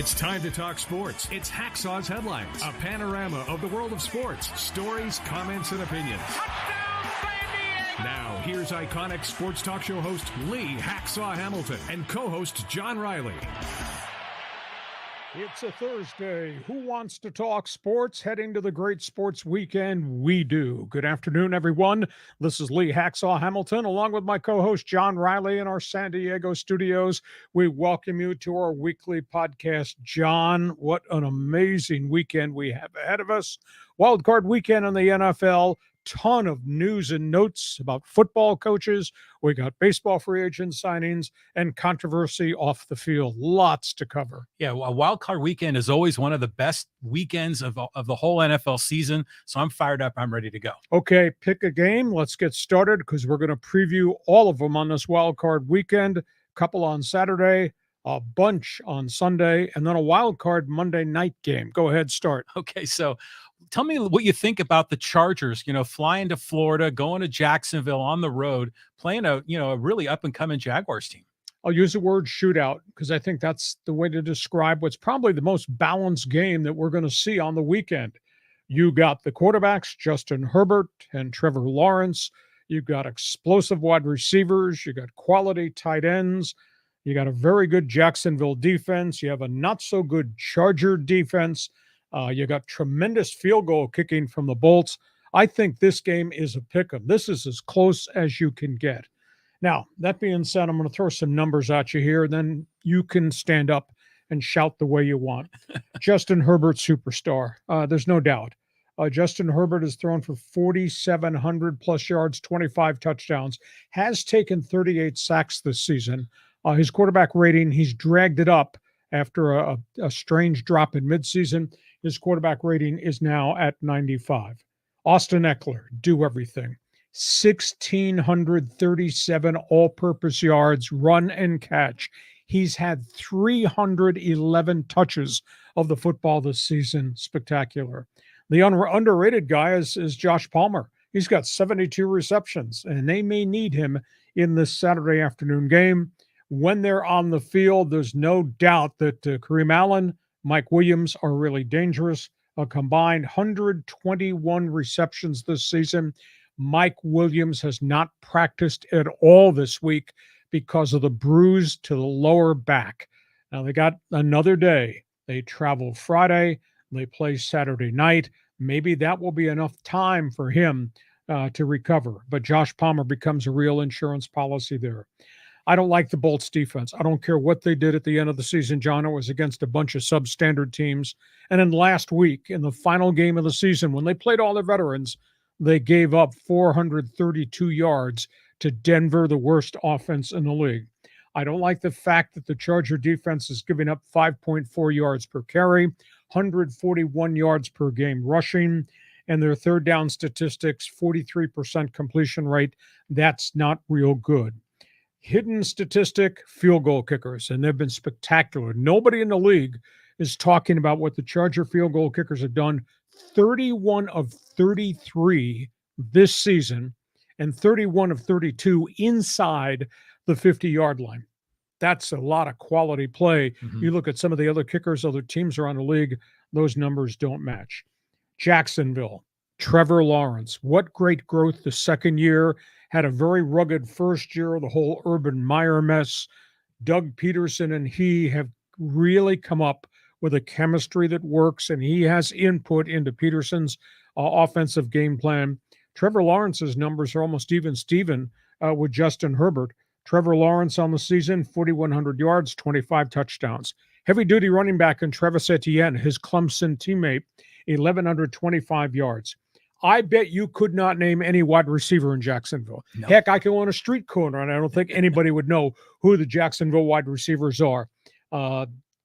It's time to talk sports. It's Hacksaw's Headlines, a panorama of the world of sports, stories, comments, and opinions. Now, here's iconic sports talk show host Lee Hacksaw Hamilton and co-host John Riley. It's a Thursday. Who wants to talk sports? Heading to the great sports weekend? We do. Good afternoon, everyone. This is Lee Hacksaw Hamilton, along with my co-host John Riley in our San Diego studios. We welcome you to our weekly podcast. John, what an amazing weekend we have ahead of us. Wildcard weekend in the NFL. Ton of news and notes about football coaches. We got baseball free agent signings and controversy off the field. Lots to cover. Yeah, a wild card weekend is always one of the best weekends of the whole NFL season. So I'm fired up. I'm ready to go. Okay, pick a game. Let's get started because we're going to preview all of them on this wild card weekend. A couple on Saturday, a bunch on Sunday, and then a wild card Monday night game. Go ahead, start. Okay, so tell me what you think about the Chargers, flying to Florida, going to Jacksonville on the road, playing a really up-and-coming Jaguars team. I'll use the word shootout because I think that's the way to describe what's probably the most balanced game that we're going to see on the weekend. You got the quarterbacks, Justin Herbert and Trevor Lawrence. You've got explosive wide receivers. You got quality tight ends. You got a very good Jacksonville defense. You have a not-so-good Charger defense. You got tremendous field goal kicking from the Bolts. I think this game is a pick-em. This is as close as you can get. Now, that being said, I'm going to throw some numbers at you here, then you can stand up and shout the way you want. Justin Herbert, superstar. There's no doubt. Justin Herbert has thrown for 4,700 plus yards, 25 touchdowns, has taken 38 sacks this season. His quarterback rating, he's dragged it up after a strange drop in midseason. His quarterback rating is now at 95. Austin Eckler, do everything. 1,637 all-purpose yards, run and catch. He's had 311 touches of the football this season. Spectacular. The underrated guy is Josh Palmer. He's got 72 receptions, and they may need him in this Saturday afternoon game. When they're on the field, there's no doubt that Kareem Allen, Mike Williams are really dangerous. A combined 121 receptions this season. Mike Williams has not practiced at all this week because of the bruise to the lower back. Now, they got another day. They travel Friday. They play Saturday night. Maybe that will be enough time for him to recover. But Josh Palmer becomes a real insurance policy there. I don't like the Bolts defense. I don't care what they did at the end of the season, John. It was against a bunch of substandard teams. And then last week, in the final game of the season, when they played all their veterans, they gave up 432 yards to Denver, the worst offense in the league. I don't like the fact that the Charger defense is giving up 5.4 yards per carry, 141 yards per game rushing, and their third down statistics, 43% completion rate. That's not real good. Hidden statistic, field goal kickers, and they've been spectacular. Nobody in the league is talking about what the Charger field goal kickers have done. 31 of 33 this season and 31 of 32 inside the 50-yard line. That's a lot of quality play. Mm-hmm. You look at some of the other kickers, other teams around the league, those numbers don't match. Jacksonville, Trevor Lawrence, what great growth the second year. Had a very rugged first year, the whole Urban Meyer mess. Doug Peterson and he have really come up with a chemistry that works, and he has input into Peterson's offensive game plan. Trevor Lawrence's numbers are almost even Steven with Justin Herbert. Trevor Lawrence on the season, 4,100 yards, 25 touchdowns. Heavy-duty running back in Travis Etienne, his Clemson teammate, 1,125 yards. I bet you could not name any wide receiver in Jacksonville. No. Heck, I can go on a street corner, and I don't think anybody would know who the Jacksonville wide receivers are.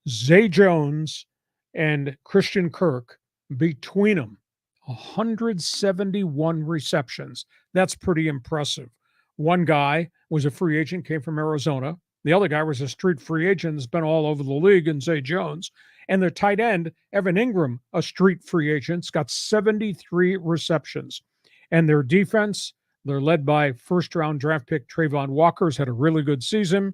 Zay Jones and Christian KIRK, between them, 171 receptions. That's pretty impressive. One guy was a free agent, came from Arizona. The other guy was a street free agent, has been all over the league, and Zay Jones. And their tight end, Evan Ingram, a street free agent, has got 73 receptions. And their defense, they're led by first-round draft pick Trayvon Walker's had a really good season.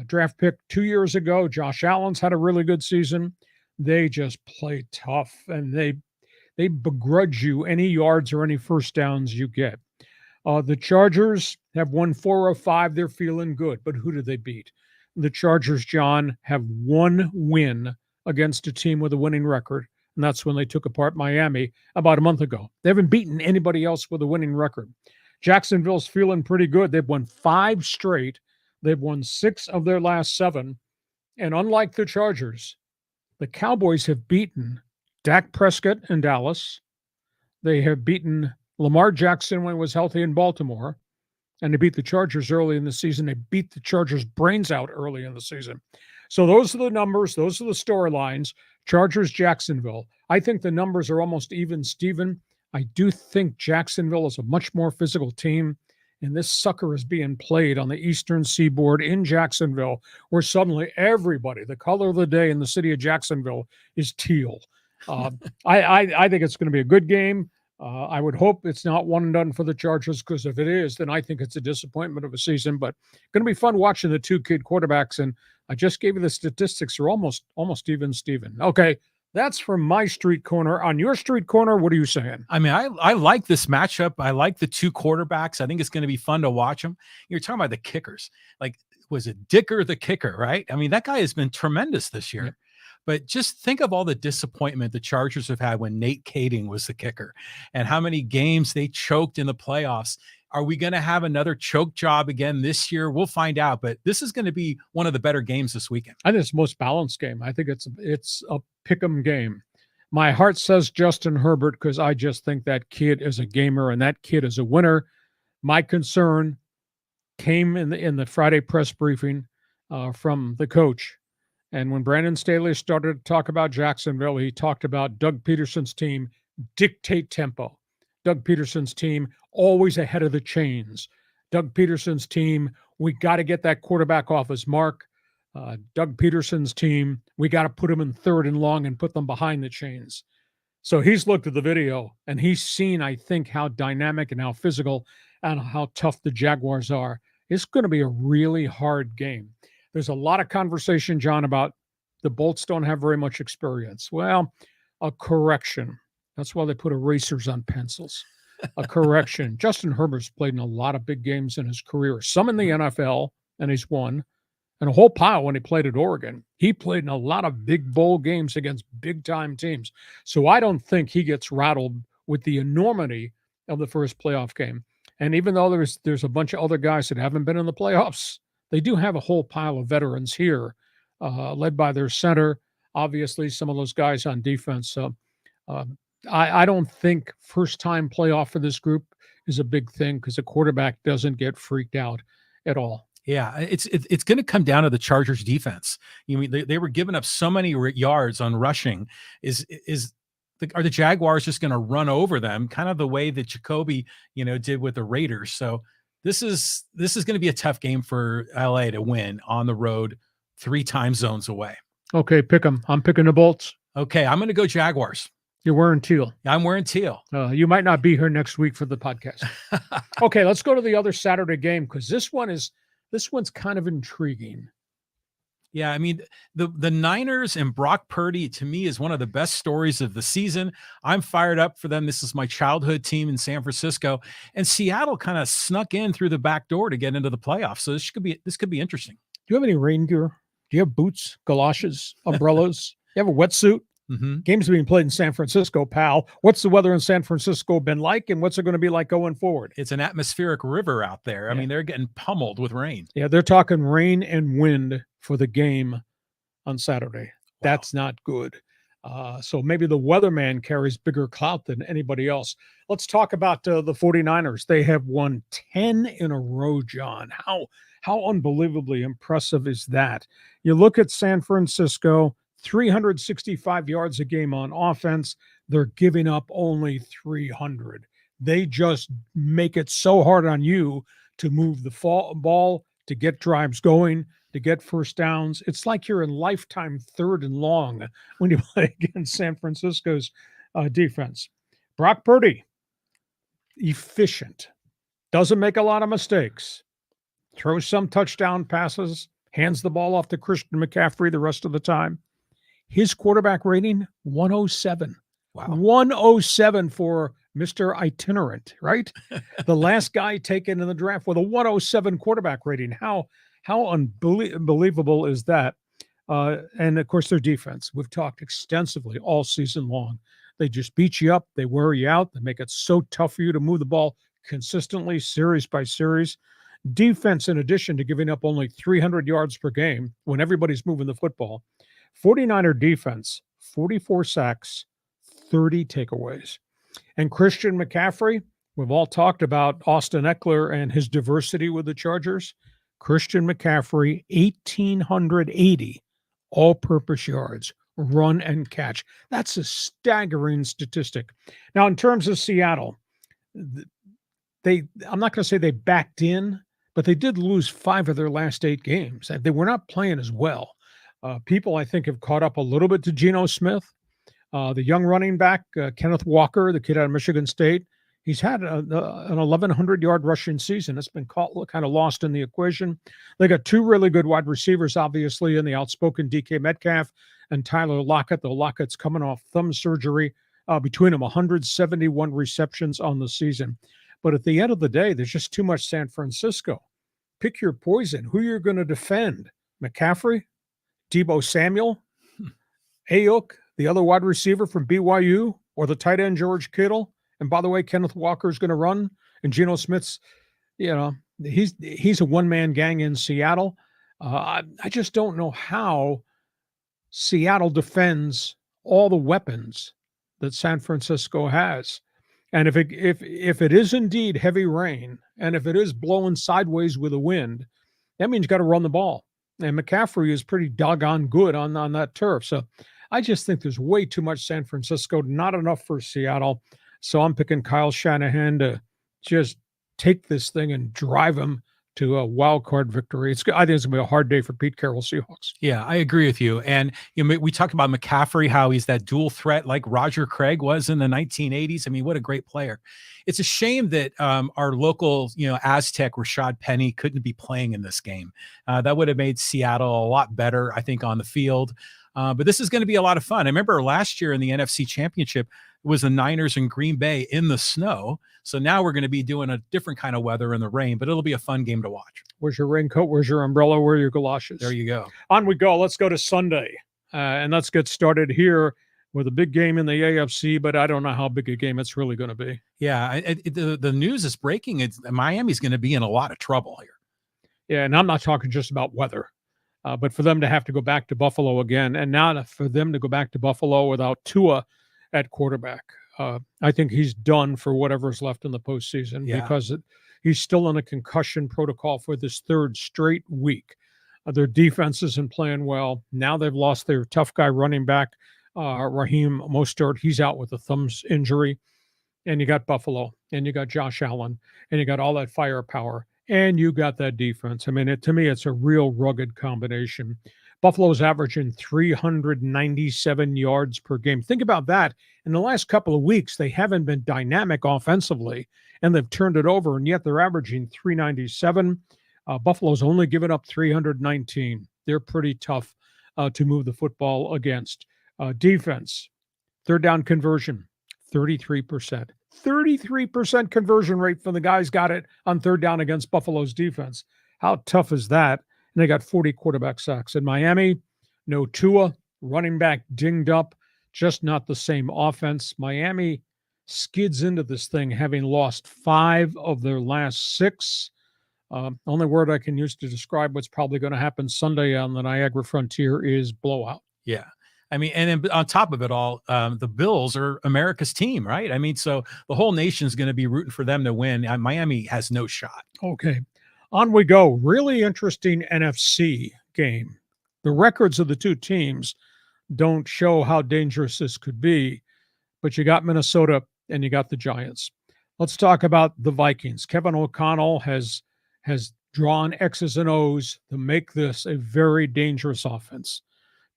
draft pick 2 years ago. Josh Allen's had a really good season. They just play tough, and they begrudge you any yards or any first downs you get. The Chargers have won 4 of 5. They're feeling good, but who did they beat? The Chargers, John, have one win against a team with a winning record, and that's when they took apart Miami about a month ago. They haven't beaten anybody else with a winning record. Jacksonville's feeling pretty good. They've won 5 straight. They've won 6 of their last 7. And unlike the Chargers, the Cowboys have beaten Dak Prescott in Dallas. They have beaten Lamar Jackson when he was healthy in Baltimore. And they beat the Chargers early in the season. They beat the Chargers' brains out early in the season. So those are the numbers. Those are the storylines. Chargers, Jacksonville. I think the numbers are almost even, Steven. I do think Jacksonville is a much more physical team. And this sucker is being played on the eastern seaboard in Jacksonville, where suddenly everybody, the color of the day in the city of Jacksonville is teal. I think it's going to be a good game. I would hope it's not one and done for the Chargers, because if it is, then I think it's a disappointment of a season. But going to be fun watching the 2 kid quarterbacks. And I just gave you the statistics are almost even, Steven. Okay, that's from my street corner. On your street corner, what are you saying? I mean, I like this matchup. I like the 2 quarterbacks. I think it's going to be fun to watch them. You're talking about the kickers. Like, was it Dicker the kicker, right? I mean, that guy has been tremendous this year. Yep. But just think of all the disappointment the Chargers have had when Nate Kading was the kicker, and how many games they choked in the playoffs. Are we going to have another choke job again this year? We'll find out. But this is going to be one of the better games this weekend. I think it's the most balanced game. I think it's a pick'em game. My heart says Justin Herbert, because I just think that kid is a gamer and that kid is a winner. My concern came in the Friday press briefing from the coach. And when Brandon Staley started to talk about Jacksonville, he talked about Doug Peterson's team dictate tempo. Doug Peterson's team always ahead of the chains. Doug Peterson's team, we got to get that quarterback off his mark. Doug Peterson's team, we got to put them in 3rd and long and put them behind the chains. So he's looked at the video and he's seen, I think, how dynamic and how physical and how tough the Jaguars are. It's going to be a really hard game. There's a lot of conversation, John, about the Bolts don't have very much experience. Well, a correction. That's why they put erasers on pencils. A correction. Justin Herbert's played in a lot of big games in his career, some in the NFL, and he's won, and a whole pile when he played at Oregon. He played in a lot of big bowl games against big-time teams. So I don't think he gets rattled with the enormity of the first playoff game. And even though there's a bunch of other guys that haven't been in the playoffs, they do have a whole pile of veterans here, led by their center, obviously some of those guys on defense. So I don't think first-time playoff for this group is a big thing, because the quarterback doesn't get freaked out at all. Yeah, it's going to come down to the Chargers defense. You mean they were giving up so many yards on rushing. Are the Jaguars just going to run over them, kind of the way that Jacoby, did with the Raiders? So this is going to be a tough game for LA to win on the road, 3 time zones away. Okay, pick them. I'm picking the Bolts. Okay, I'm going to go Jaguars. You're wearing teal. I'm wearing teal. You might not be here next week for the podcast. Okay, let's go to the other Saturday game, because this one's kind of intriguing. Yeah, I mean, the Niners and Brock Purdy, to me, is one of the best stories of the season. I'm fired up for them. This is my childhood team in San Francisco, and Seattle kind of snuck in through the back door to get into the playoffs. So this could be interesting. Do you have any rain gear? Do you have boots, galoshes, umbrellas? You have a wetsuit? Mm-hmm. Games being played in San Francisco, pal. What's the weather in San Francisco been like, and what's it going to be like going forward? It's an atmospheric river out there. I mean, they're getting pummeled with rain. Yeah, they're talking rain and wind for the game on Saturday. Wow. That's not good. So maybe the weatherman carries bigger clout than anybody else. Let's talk about the 49ers. They have won 10 in a row, John. How unbelievably impressive is that? You look at San Francisco, 365 yards a game on offense. They're giving up only 300. They just make it so hard on you to move the ball, to get drives going, to get first downs. It's like you're in lifetime 3rd and long when you play against San Francisco's defense. Brock Purdy, efficient, doesn't make a lot of mistakes, throws some touchdown passes, hands the ball off to Christian McCaffrey the rest of the time. His quarterback rating, 107. Wow. 107 for Mr. Itinerant, right? The last guy taken in the draft with a 107 quarterback rating. How unbelievable is that? And, of course, their defense. We've talked extensively all season long. They just beat you up. They wear you out. They make it so tough for you to move the ball consistently, series by series. Defense, in addition to giving up only 300 yards per game when everybody's moving the football, 49er defense, 44 sacks, 30 takeaways. And Christian McCaffrey, we've all talked about Austin Eckler and his diversity with the Chargers. Christian McCaffrey, 1,880 all-purpose yards, run and catch. That's a staggering statistic. Now, in terms of Seattle, I'm not going to say they backed in, but they did lose 5 of their last 8 games. They were not playing as well. People, I think, have caught up a little bit to Geno Smith. The young running back, Kenneth Walker, the kid out of Michigan State, he's had an 1,100-yard rushing season. It's been kind of lost in the equation. They got 2 really good wide receivers, obviously, in the outspoken DK Metcalf and Tyler Lockett. Though Lockett's coming off thumb surgery. Between them, 171 receptions on the season. But at the end of the day, there's just too much San Francisco. Pick your poison. Who you're going to defend? McCaffrey? Deebo Samuel? Ayuk, the other wide receiver from BYU? Or the tight end George Kittle? And by the way, Kenneth Walker is going to run. And Geno Smith's, he's a one-man gang in Seattle. I just don't know how Seattle defends all the weapons that San Francisco has. And if it is indeed heavy rain, and if it is blowing sideways with a wind, that means you got to run the ball. And McCaffrey is pretty doggone good on that turf. So I just think there's way too much San Francisco, not enough for Seattle. So I'm picking Kyle Shanahan to just take this thing and drive him to a wild card victory. I think it's going to be a hard day for Pete Carroll Seahawks. Yeah, I agree with you. And we talked about McCaffrey, how he's that dual threat like Roger Craig was in the 1980s. I mean, what a great player. It's a shame that our local, Aztec Rashad Penny couldn't be playing in this game. That would have made Seattle a lot better, I think, on the field. But this is going to be a lot of fun. I remember last year in the NFC Championship, it was the Niners in Green Bay in the snow. So now we're going to be doing a different kind of weather in the rain, but it'll be a fun game to watch. Where's your raincoat? Where's your umbrella? Where are your galoshes? There you go. On we go. Let's go to Sunday. And let's get started here with a big game in the AFC, but I don't know how big a game it's really going to be. Yeah, the news is breaking. Miami's going to be in a lot of trouble here. Yeah, and I'm not talking just about weather, but for them to have to go back to Buffalo again, and now for them to go back to Buffalo without Tua at quarterback. I think he's done for whatever's left in the postseason because he's still in a concussion protocol for this 3rd straight week. Their defense isn't playing well. Now they've lost their tough guy running back, Raheem Mostert. He's out with a thumb injury. And you got Buffalo, and you got Josh Allen, and you got all that firepower, and you got that defense. I mean, to me, it's a real rugged combination. Buffalo's averaging 397 yards per game. Think about that. In the last couple of weeks, they haven't been dynamic offensively, and they've turned it over, and yet they're averaging 397. Buffalo's only given up 319. They're pretty tough to move the football against. Defense, 3rd down conversion, 33%. 33% conversion rate for the guys got it on 3rd down against Buffalo's defense. How tough is that? And they got 40 quarterback sacks. In Miami, no Tua, running back dinged up, just not the same offense. Miami skids into this thing, having lost 5 of their last 6. Only word I can use to describe what's probably going to happen Sunday on the Niagara Frontier is blowout. Yeah. I mean, and then on top of it all, the Bills are America's team, right? I mean, so the whole nation's going to be rooting for them to win. Miami has no shot. Okay. On we go. Really interesting NFC game. The records of the two teams don't show how dangerous this could be, but you got Minnesota and you got the Giants. Let's talk about the Vikings. Kevin O'Connell has drawn X's and O's to make this a very dangerous offense.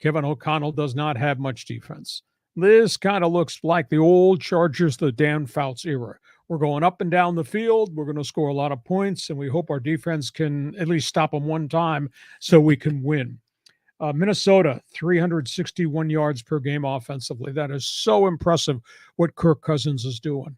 Kevin O'Connell does not have much defense. This kind of looks like the old Chargers, the Dan Fouts era, We're going up and down the field. We're going to score a lot of points, and we hope our defense can at least stop them one time so we can win. Minnesota, 361 yards per game offensively. That is so impressive what Kirk Cousins is doing.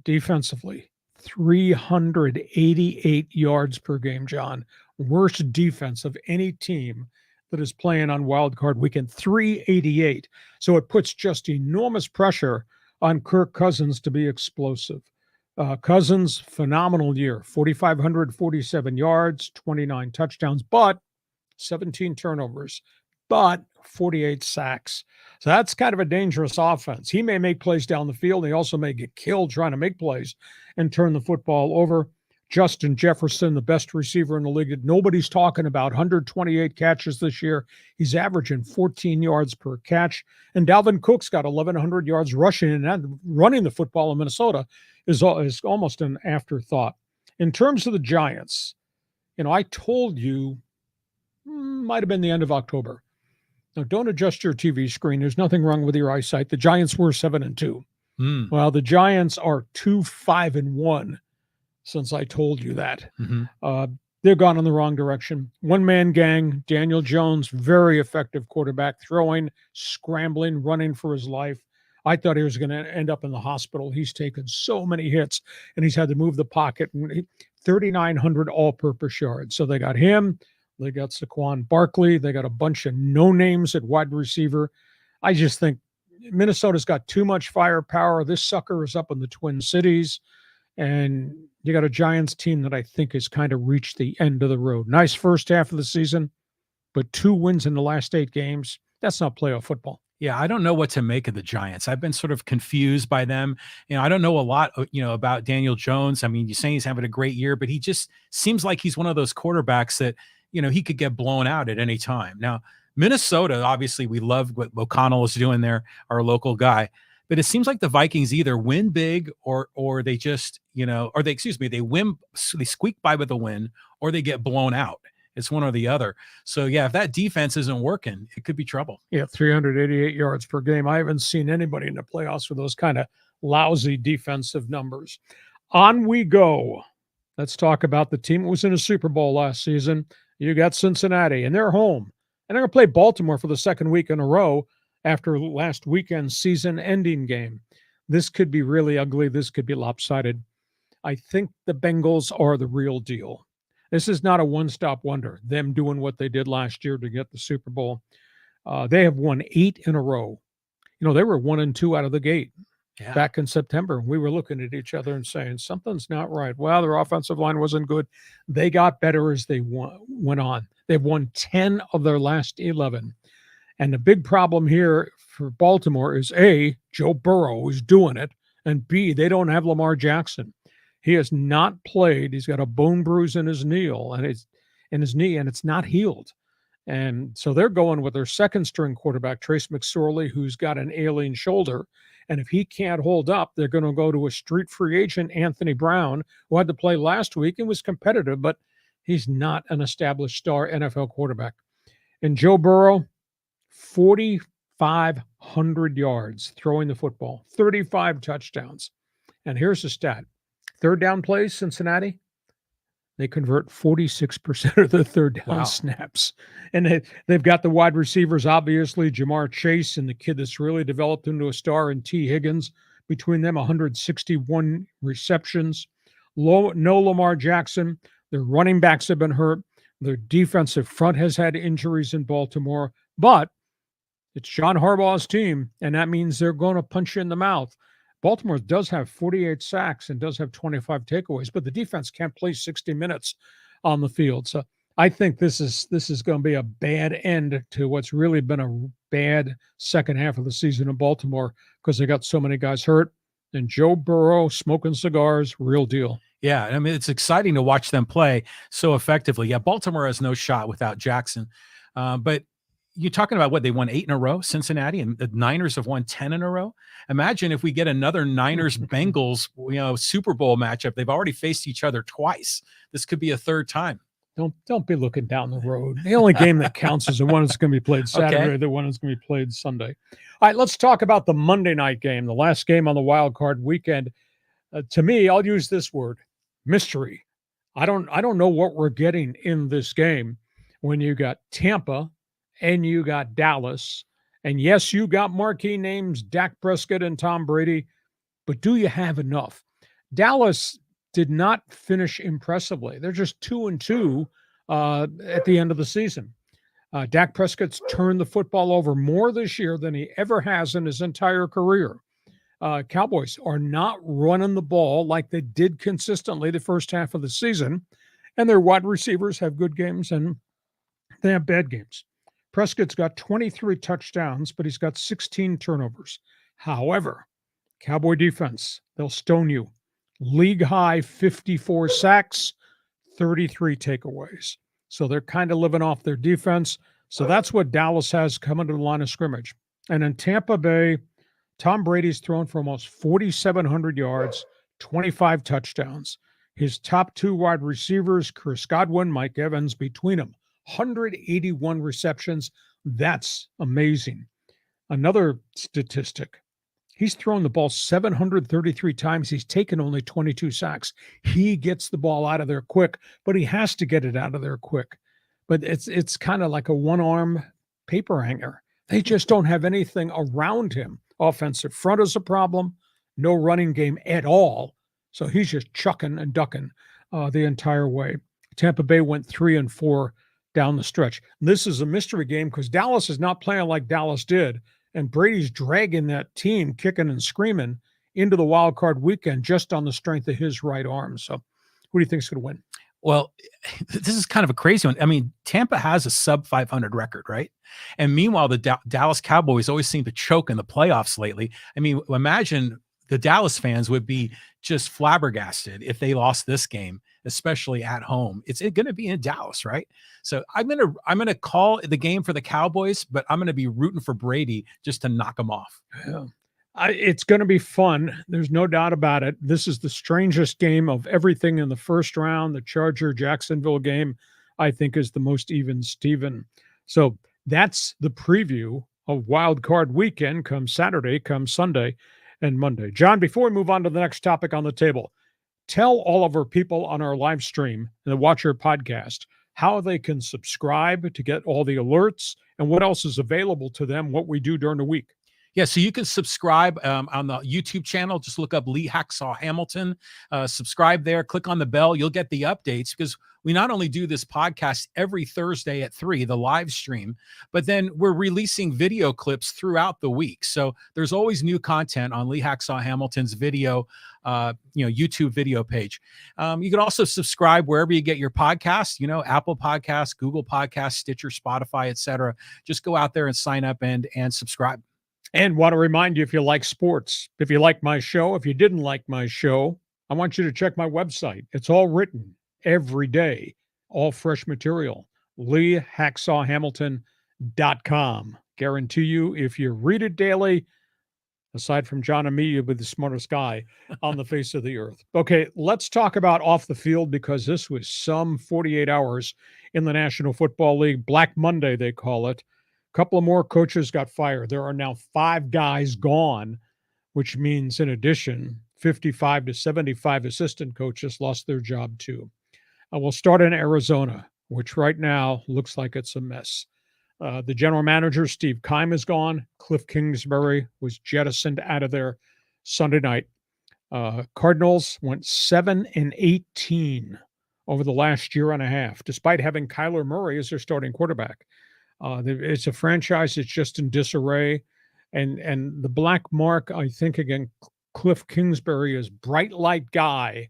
Defensively, 388 yards per game, John. Worst defense of any team that is playing on Wild Card Weekend, 388. So it puts just enormous pressure on Kirk Cousins to be explosive. Cousins, phenomenal year, 4,547 yards, 29 touchdowns, but 17 turnovers, but 48 sacks. So that's kind of a dangerous offense. He may make plays down the field. He also may get killed trying to make plays and turn the football over. Justin Jefferson, the best receiver in the league that nobody's talking about, 128 catches this year. He's averaging 14 yards per catch. And Dalvin Cook's got 1,100 yards rushing, and that running the football in Minnesota is almost an afterthought. In terms of the Giants, I told you, might have been the end of October. Now, don't adjust your TV screen. There's nothing wrong with your eyesight. The Giants were 7-2. Well, the Giants are 2-5-1 since I told you that. They've gone in the wrong direction. One-man gang, Daniel Jones, very effective quarterback, throwing, scrambling, running for his life. I thought he was going to end up in the hospital. He's taken so many hits, and he's had to move the pocket. 3,900 all-purpose yards. So they got him. They got Saquon Barkley. They got a bunch of no-names at wide receiver. I just think Minnesota's got too much firepower. This sucker is up in the Twin Cities. And you got a Giants team that I think has kind of reached the end of the road. Nice first half of the season, but 2 wins in the last 8 games. That's not playoff football. Yeah, I don't know what to make of the Giants. I've been sort of confused by them. I don't know a lot, about Daniel Jones. I mean, you're saying he's having a great year, but he just seems like he's one of those quarterbacks that, he could get blown out at any time. Now, Minnesota, obviously, we love what O'Connell is doing there, our local guy. But it seems like the Vikings either win big or they just, they win, they squeak by with a win, or they get blown out. It's one or the other. So, yeah, if that defense isn't working, it could be trouble. Yeah, 388 yards per game. I haven't seen anybody in the playoffs with those kind of lousy defensive numbers. On we go. Let's talk about the team that was in a Super Bowl last season. You got Cincinnati, and they're home. And they're going to play Baltimore for the second week in a row after last weekend's season-ending game. This could be really ugly. This could be lopsided. I think the Bengals are the real deal. This is not a one-stop wonder, them doing what they did last year to get the Super Bowl. They have won 8 in a row. They were 1-2 out of the gate back in September. We were looking at each other and saying, something's not right. Well, their offensive line wasn't good. They got better as they went on. They've won 10 of their last 11. And the big problem here for Baltimore is A, Joe Burrow is doing it, and B, they don't have Lamar Jackson. He has not played. He's got a bone bruise in his knee, and it's not healed. And so they're going with their second-string quarterback, Trace McSorley, who's got an ailing shoulder. And if he can't hold up, they're going to go to a street free agent, Anthony Brown, who had to play last week and was competitive, but he's not an established star NFL quarterback. And Joe Burrow, 4,500 yards throwing the football, 35 touchdowns. And here's the stat. Third down plays, Cincinnati, they convert 46% of the third down snaps. And they've got the wide receivers, obviously, Jamar Chase and the kid that's really developed into a star in T. Higgins. Between them, 161 receptions. No Lamar Jackson. Their running backs have been hurt. Their defensive front has had injuries in Baltimore. But it's John Harbaugh's team, and that means they're going to punch you in the mouth. Baltimore does have 48 sacks and does have 25 takeaways, but the defense can't play 60 minutes on the field. So I think this is going to be a bad end to what's really been a bad second half of the season in Baltimore because they got so many guys hurt. And Joe Burrow smoking cigars, real deal. Yeah, I mean, it's exciting to watch them play so effectively. Yeah, Baltimore has no shot without Jackson. But you're talking about what, they won 8 in a row, Cincinnati, and the Niners have won 10 in a row. Imagine if we get another Niners-Bengals, Super Bowl matchup. They've already faced each other twice. This could be a third time. Don't be looking down the road. The only game that counts is the one that's going to be played Saturday, Okay. the one that's going to be played Sunday. All right, let's talk about the Monday night game, the last game on the wild card weekend. To me, I'll use this word, mystery. I don't know what we're getting in this game when you got Tampa and you got Dallas. And yes, you got marquee names, Dak Prescott and Tom Brady, but do you have enough? Dallas did not finish impressively. They're just 2-2 at the end of the season. Dak Prescott's turned the football over more this year than he ever has in his entire career. Cowboys are not running the ball like they did consistently the first half of the season, and their wide receivers have good games and they have bad games. Prescott's got 23 touchdowns, but he's got 16 turnovers. However, Cowboy defense, they'll stone you. League high 54 sacks, 33 takeaways. So they're kind of living off their defense. So that's what Dallas has coming to the line of scrimmage. And in Tampa Bay, Tom Brady's thrown for almost 4,700 yards, 25 touchdowns. His top two wide receivers, Chris Godwin, Mike Evans, between them, 181 receptions. That's amazing. Another statistic, he's thrown the ball 733 times. He's taken only 22 sacks. He gets the ball out of there quick, but he has to get it out of there quick. But it's kind of like a one-arm paper hanger. They just don't have anything around him. Offensive front is a problem. No running game at all. So he's just chucking and ducking the entire way. Tampa Bay went 3-4 down the stretch. This is a mystery game because Dallas is not playing like Dallas did. And Brady's dragging that team, kicking and screaming, into the wild card weekend just on the strength of his right arm. So who do you think is going to win? Well, this is kind of a crazy one. I mean, Tampa has a sub 500 record, right? And meanwhile, the Dallas Cowboys always seem to choke in the playoffs lately. I mean, imagine the Dallas fans would be just flabbergasted if they lost this game, especially at home. It's going to be in Dallas, right? So I'm going to call the game for the Cowboys, but I'm going to be rooting for Brady just to knock him off. Yeah. It's going to be fun. There's no doubt about it. This is the strangest game of everything in the first round. The Charger-Jacksonville game, I think, is the most even Steven. So that's the preview of Wild Card Weekend come Saturday, come Sunday, and Monday. John, before we move on to the next topic on the table, tell all of our people on our live stream and the Watcher podcast how they can subscribe to get all the alerts and what else is available to them, what we do during the week. Yeah, so you can subscribe on the YouTube channel. Just look up Lee Hacksaw Hamilton. Subscribe there. Click on the bell. You'll get the updates because we not only do this podcast every Thursday at 3, the live stream, but then we're releasing video clips throughout the week. So there's always new content on Lee Hacksaw Hamilton's video, YouTube video page. You can also subscribe wherever you get your podcasts, Apple Podcasts, Google Podcasts, Stitcher, Spotify, etc. Just go out there and sign up and subscribe. And want to remind you, if you like sports, if you like my show, if you didn't like my show, I want you to check my website. It's all written every day, all fresh material, LeeHacksawHamilton.com. Guarantee you, if you read it daily, aside from John and me, you'll be the smartest guy on the face of the earth. Okay, let's talk about off the field because this was some 48 hours in the National Football League. Black Monday, they call it. Couple of more coaches got fired. There are now 5 guys gone, which means in addition, 55 to 75 assistant coaches lost their job too. We'll start in Arizona, which right now looks like it's a mess. The general manager, Steve Keim, is gone. Cliff Kingsbury was jettisoned out of there Sunday night. Cardinals went 7-18 over the last year and a half, despite having Kyler Murray as their starting quarterback. It's a franchise that's just in disarray. And the black mark, I think, again, Cliff Kingsbury is bright light guy.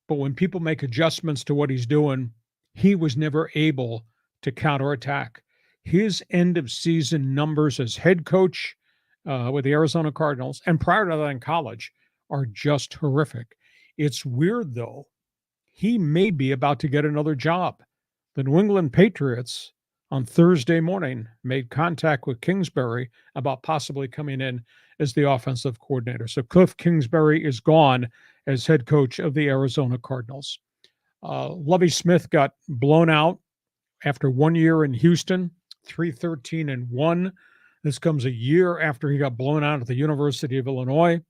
But when people make adjustments to what he's doing, he was never able to counterattack. His end of season numbers as head coach with the Arizona Cardinals and prior to that in college are just horrific. It's weird, though. He may be about to get another job. The New England Patriots on Thursday morning made contact with Kingsbury about possibly coming in as the offensive coordinator. So Cliff Kingsbury is gone as head coach of the Arizona Cardinals. Lovie Smith got blown out after 1 year in Houston, 3-13-1. This comes a year after he got blown out at the University of Illinois.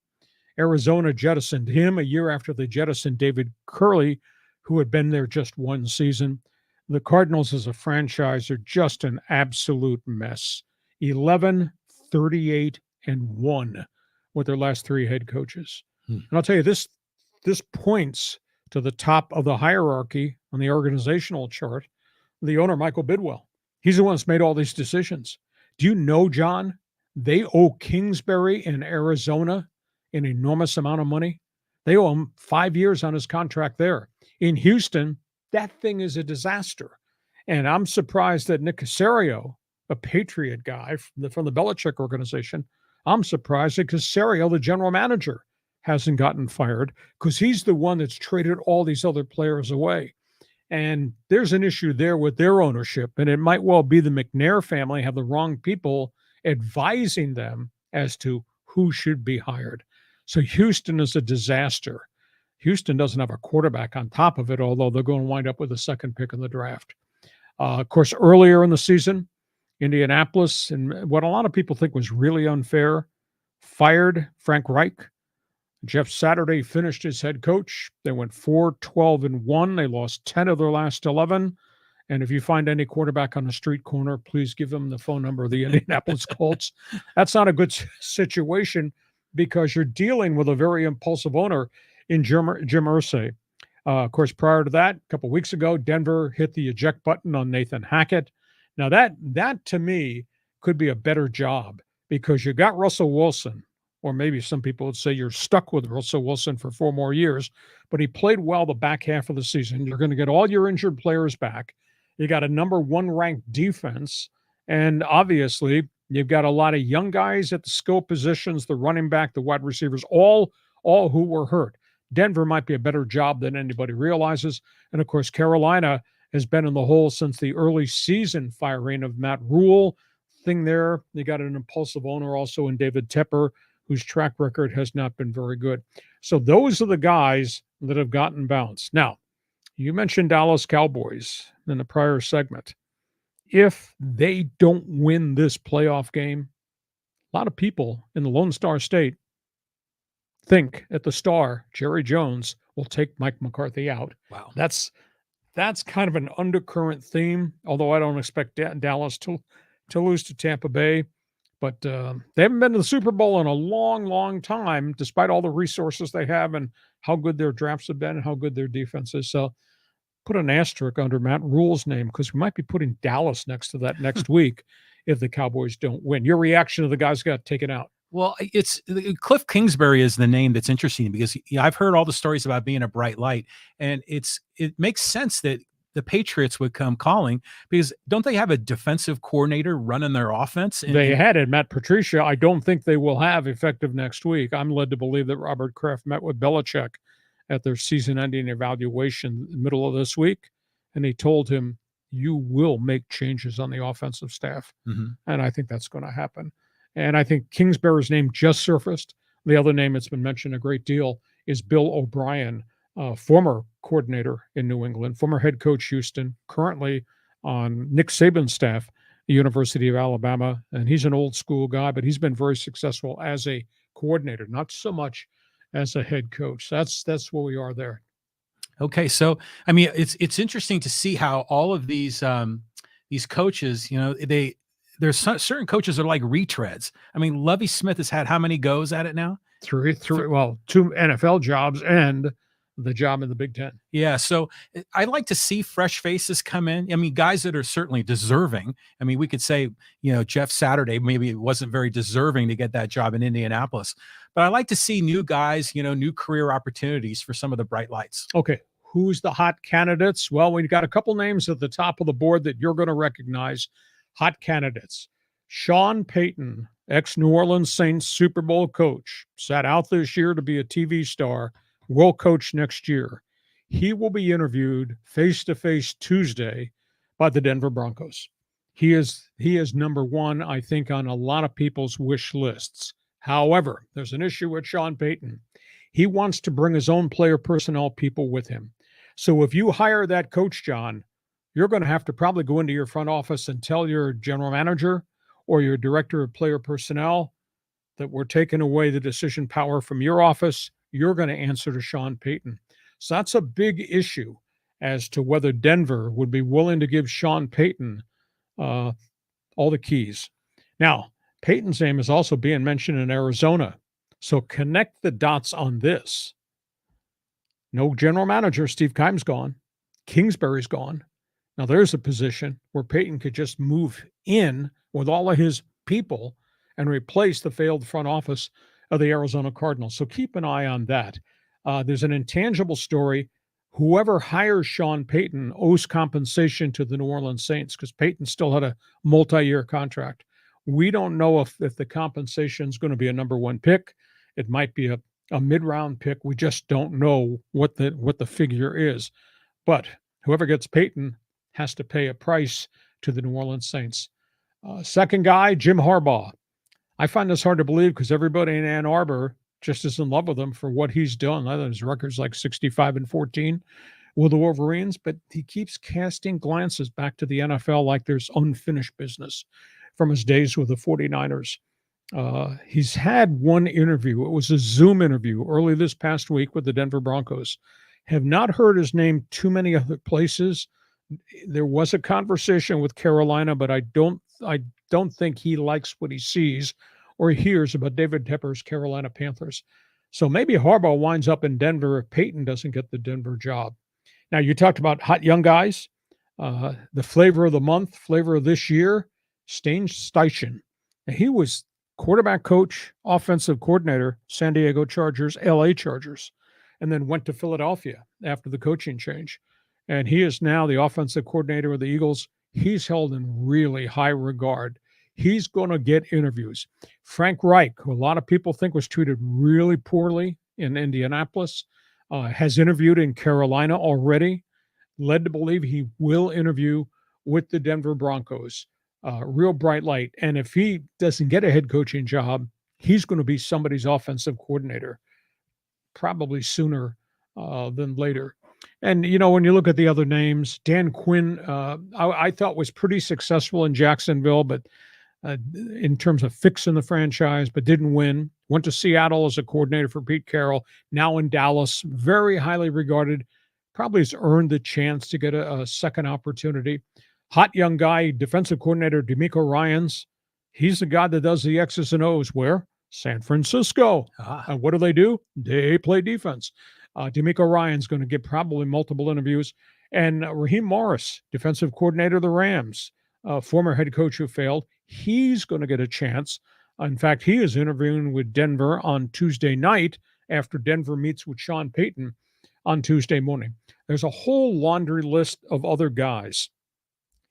Arizona jettisoned him a year after they jettisoned David Curley, who had been there just one season. The Cardinals as a franchise are just an absolute mess. 11, 38, and 1 with their last 3 head coaches. And I'll tell you, this points to the top of the hierarchy on the organizational chart, the owner, Michael Bidwell. He's the one that's made all these decisions. Do you know, John, they owe Kingsbury in Arizona an enormous amount of money? They owe him 5 years on his contract there. In Houston, that thing is a disaster. And I'm surprised that Nick Caserio, a Patriot guy from the Belichick organization, I'm surprised that Caserio, the general manager, hasn't gotten fired, because he's the one that's traded all these other players away. And there's an issue there with their ownership, and it might well be the McNair family have the wrong people advising them as to who should be hired. So Houston is a disaster. Houston doesn't have a quarterback on top of it, although they're going to wind up with a second pick in the draft. Of course, earlier in the season, Indianapolis, and what a lot of people think was really unfair, fired Frank Reich. Jeff Saturday finished as head coach. They went 4-12-1. They lost 10 of their last 11. And if you find any quarterback on the street corner, please give them the phone number of the Indianapolis Colts. That's not a good situation, because you're dealing with a very impulsive owner in Jim Irsay. Of course, prior to that, a couple of weeks ago, Denver hit the eject button on Nathan Hackett. Now, that to me could be a better job, because you got Russell Wilson, or maybe some people would say you're stuck with Russell Wilson for 4 more years, but he played well the back half of the season. You're going to get all your injured players back. You got a number 1 ranked defense, and obviously you've got a lot of young guys at the skill positions, the running back, the wide receivers, all who were hurt. Denver might be a better job than anybody realizes. And of course, Carolina has been in the hole since the early season firing of Matt Rule. Thing there, they got an impulsive owner also in David Tepper, whose track record has not been very good. So those are the guys that have gotten bounced. Now, you mentioned Dallas Cowboys in the prior segment. If they don't win this playoff game, a lot of people in the Lone Star State think at the Star, Jerry Jones will take Mike McCarthy out. Wow. That's kind of an undercurrent theme, although I don't expect Dallas to lose to Tampa Bay. But they haven't been to the Super Bowl in a long, long time, despite all the resources they have and how good their drafts have been and how good their defense is. So put an asterisk under Matt Rule's name, because we might be putting Dallas next to that next week if the Cowboys don't win. Your reaction to the guys who got taken out? Well, it's Cliff Kingsbury is the name that's interesting, because I've heard all the stories about being a bright light, and it makes sense that the Patriots would come calling, because don't they have a defensive coordinator running their offense? They had it, Matt Patricia. I don't think they will have effective next week. I'm led to believe that Robert Kraft met with Belichick at their season-ending evaluation in the middle of this week, and he told him, you will make changes on the offensive staff. Mm-hmm. And I think that's going to happen. And I think Kingsbury's name just surfaced. The other name that's been mentioned a great deal is Bill O'Brien, former coordinator in New England, former head coach Houston, currently on Nick Saban's staff, the University of Alabama. And he's an old school guy, but he's been very successful as a coordinator, not so much as a head coach. That's where we are there. Okay. So, I mean, it's interesting to see how all of these coaches, there's certain coaches are like retreads. I mean, Lovie Smith has had how many goes at it now? Three. Well, 2 NFL jobs and the job in the Big Ten. Yeah. So I like to see fresh faces come in. I mean, guys that are certainly deserving. I mean, we could say, Jeff Saturday, maybe it wasn't very deserving to get that job in Indianapolis, but I like to see new guys, new career opportunities for some of the bright lights. Okay. Who's the hot candidates? Well, we've got a couple names at the top of the board that you're going to recognize. Hot candidates. Sean Payton, ex-New Orleans Saints Super Bowl coach, sat out this year to be a TV star, will coach next year. He will be interviewed face-to-face Tuesday by the Denver Broncos. He is number 1, I think, on a lot of people's wish lists. However, there's an issue with Sean Payton. He wants to bring his own player personnel people with him. So if you hire that coach, John, you're going to have to probably go into your front office and tell your general manager or your director of player personnel, that we're taking away the decision power from your office. You're going to answer to Sean Payton. So that's a big issue as to whether Denver would be willing to give Sean Payton all the keys. Now, Payton's name is also being mentioned in Arizona. So connect the dots on this. No general manager. Steve Keim's gone. Kingsbury's gone. Now there's a position where Payton could just move in with all of his people and replace the failed front office of the Arizona Cardinals. So keep an eye on that. There's an intangible story. Whoever hires Sean Payton owes compensation to the New Orleans Saints because Payton still had a multi-year contract. We don't know if the compensation is going to be a number one pick. It might be a mid-round pick. We just don't know what the figure is. But whoever gets Payton has to pay a price to the New Orleans Saints. Second guy, Jim Harbaugh. I find this hard to believe because everybody in Ann Arbor just is in love with him for what he's done. His record's like 65-14 with the Wolverines, but he keeps casting glances back to the NFL like there's unfinished business from his days with the 49ers. He's had one interview. It was a Zoom interview early this past week with the Denver Broncos. Have not heard his name too many other places. There was a conversation with Carolina, but I don't think he likes what he sees or hears about David Tepper's Carolina Panthers. So maybe Harbaugh winds up in Denver if Payton doesn't get the Denver job. Now, you talked about hot young guys. The flavor of the month, flavor of this year, Stane Steichen. He was quarterback coach, offensive coordinator, San Diego Chargers, LA Chargers, and then went to Philadelphia after the coaching change. And he is now the offensive coordinator of the Eagles. He's held in really high regard. He's going to get interviews. Frank Reich, who a lot of people think was treated really poorly in Indianapolis, has interviewed in Carolina already, led to believe he will interview with the Denver Broncos. Real bright light. And if he doesn't get a head coaching job, he's going to be somebody's offensive coordinator, probably sooner than later. And, when you look at the other names, Dan Quinn, I thought was pretty successful in Jacksonville, but in terms of fixing the franchise, but didn't win. Went to Seattle as a coordinator for Pete Carroll. Now in Dallas, very highly regarded. Probably has earned the chance to get a second opportunity. Hot young guy, defensive coordinator DeMeco Ryans. He's the guy that does the X's and O's. Where? San Francisco. And what do? They play defense. DeMeco Ryans going to get probably multiple interviews. And Raheem Morris, defensive coordinator of the Rams, former head coach who failed. He's going to get a chance. In fact, he is interviewing with Denver on Tuesday night after Denver meets with Sean Payton on Tuesday morning. There's a whole laundry list of other guys.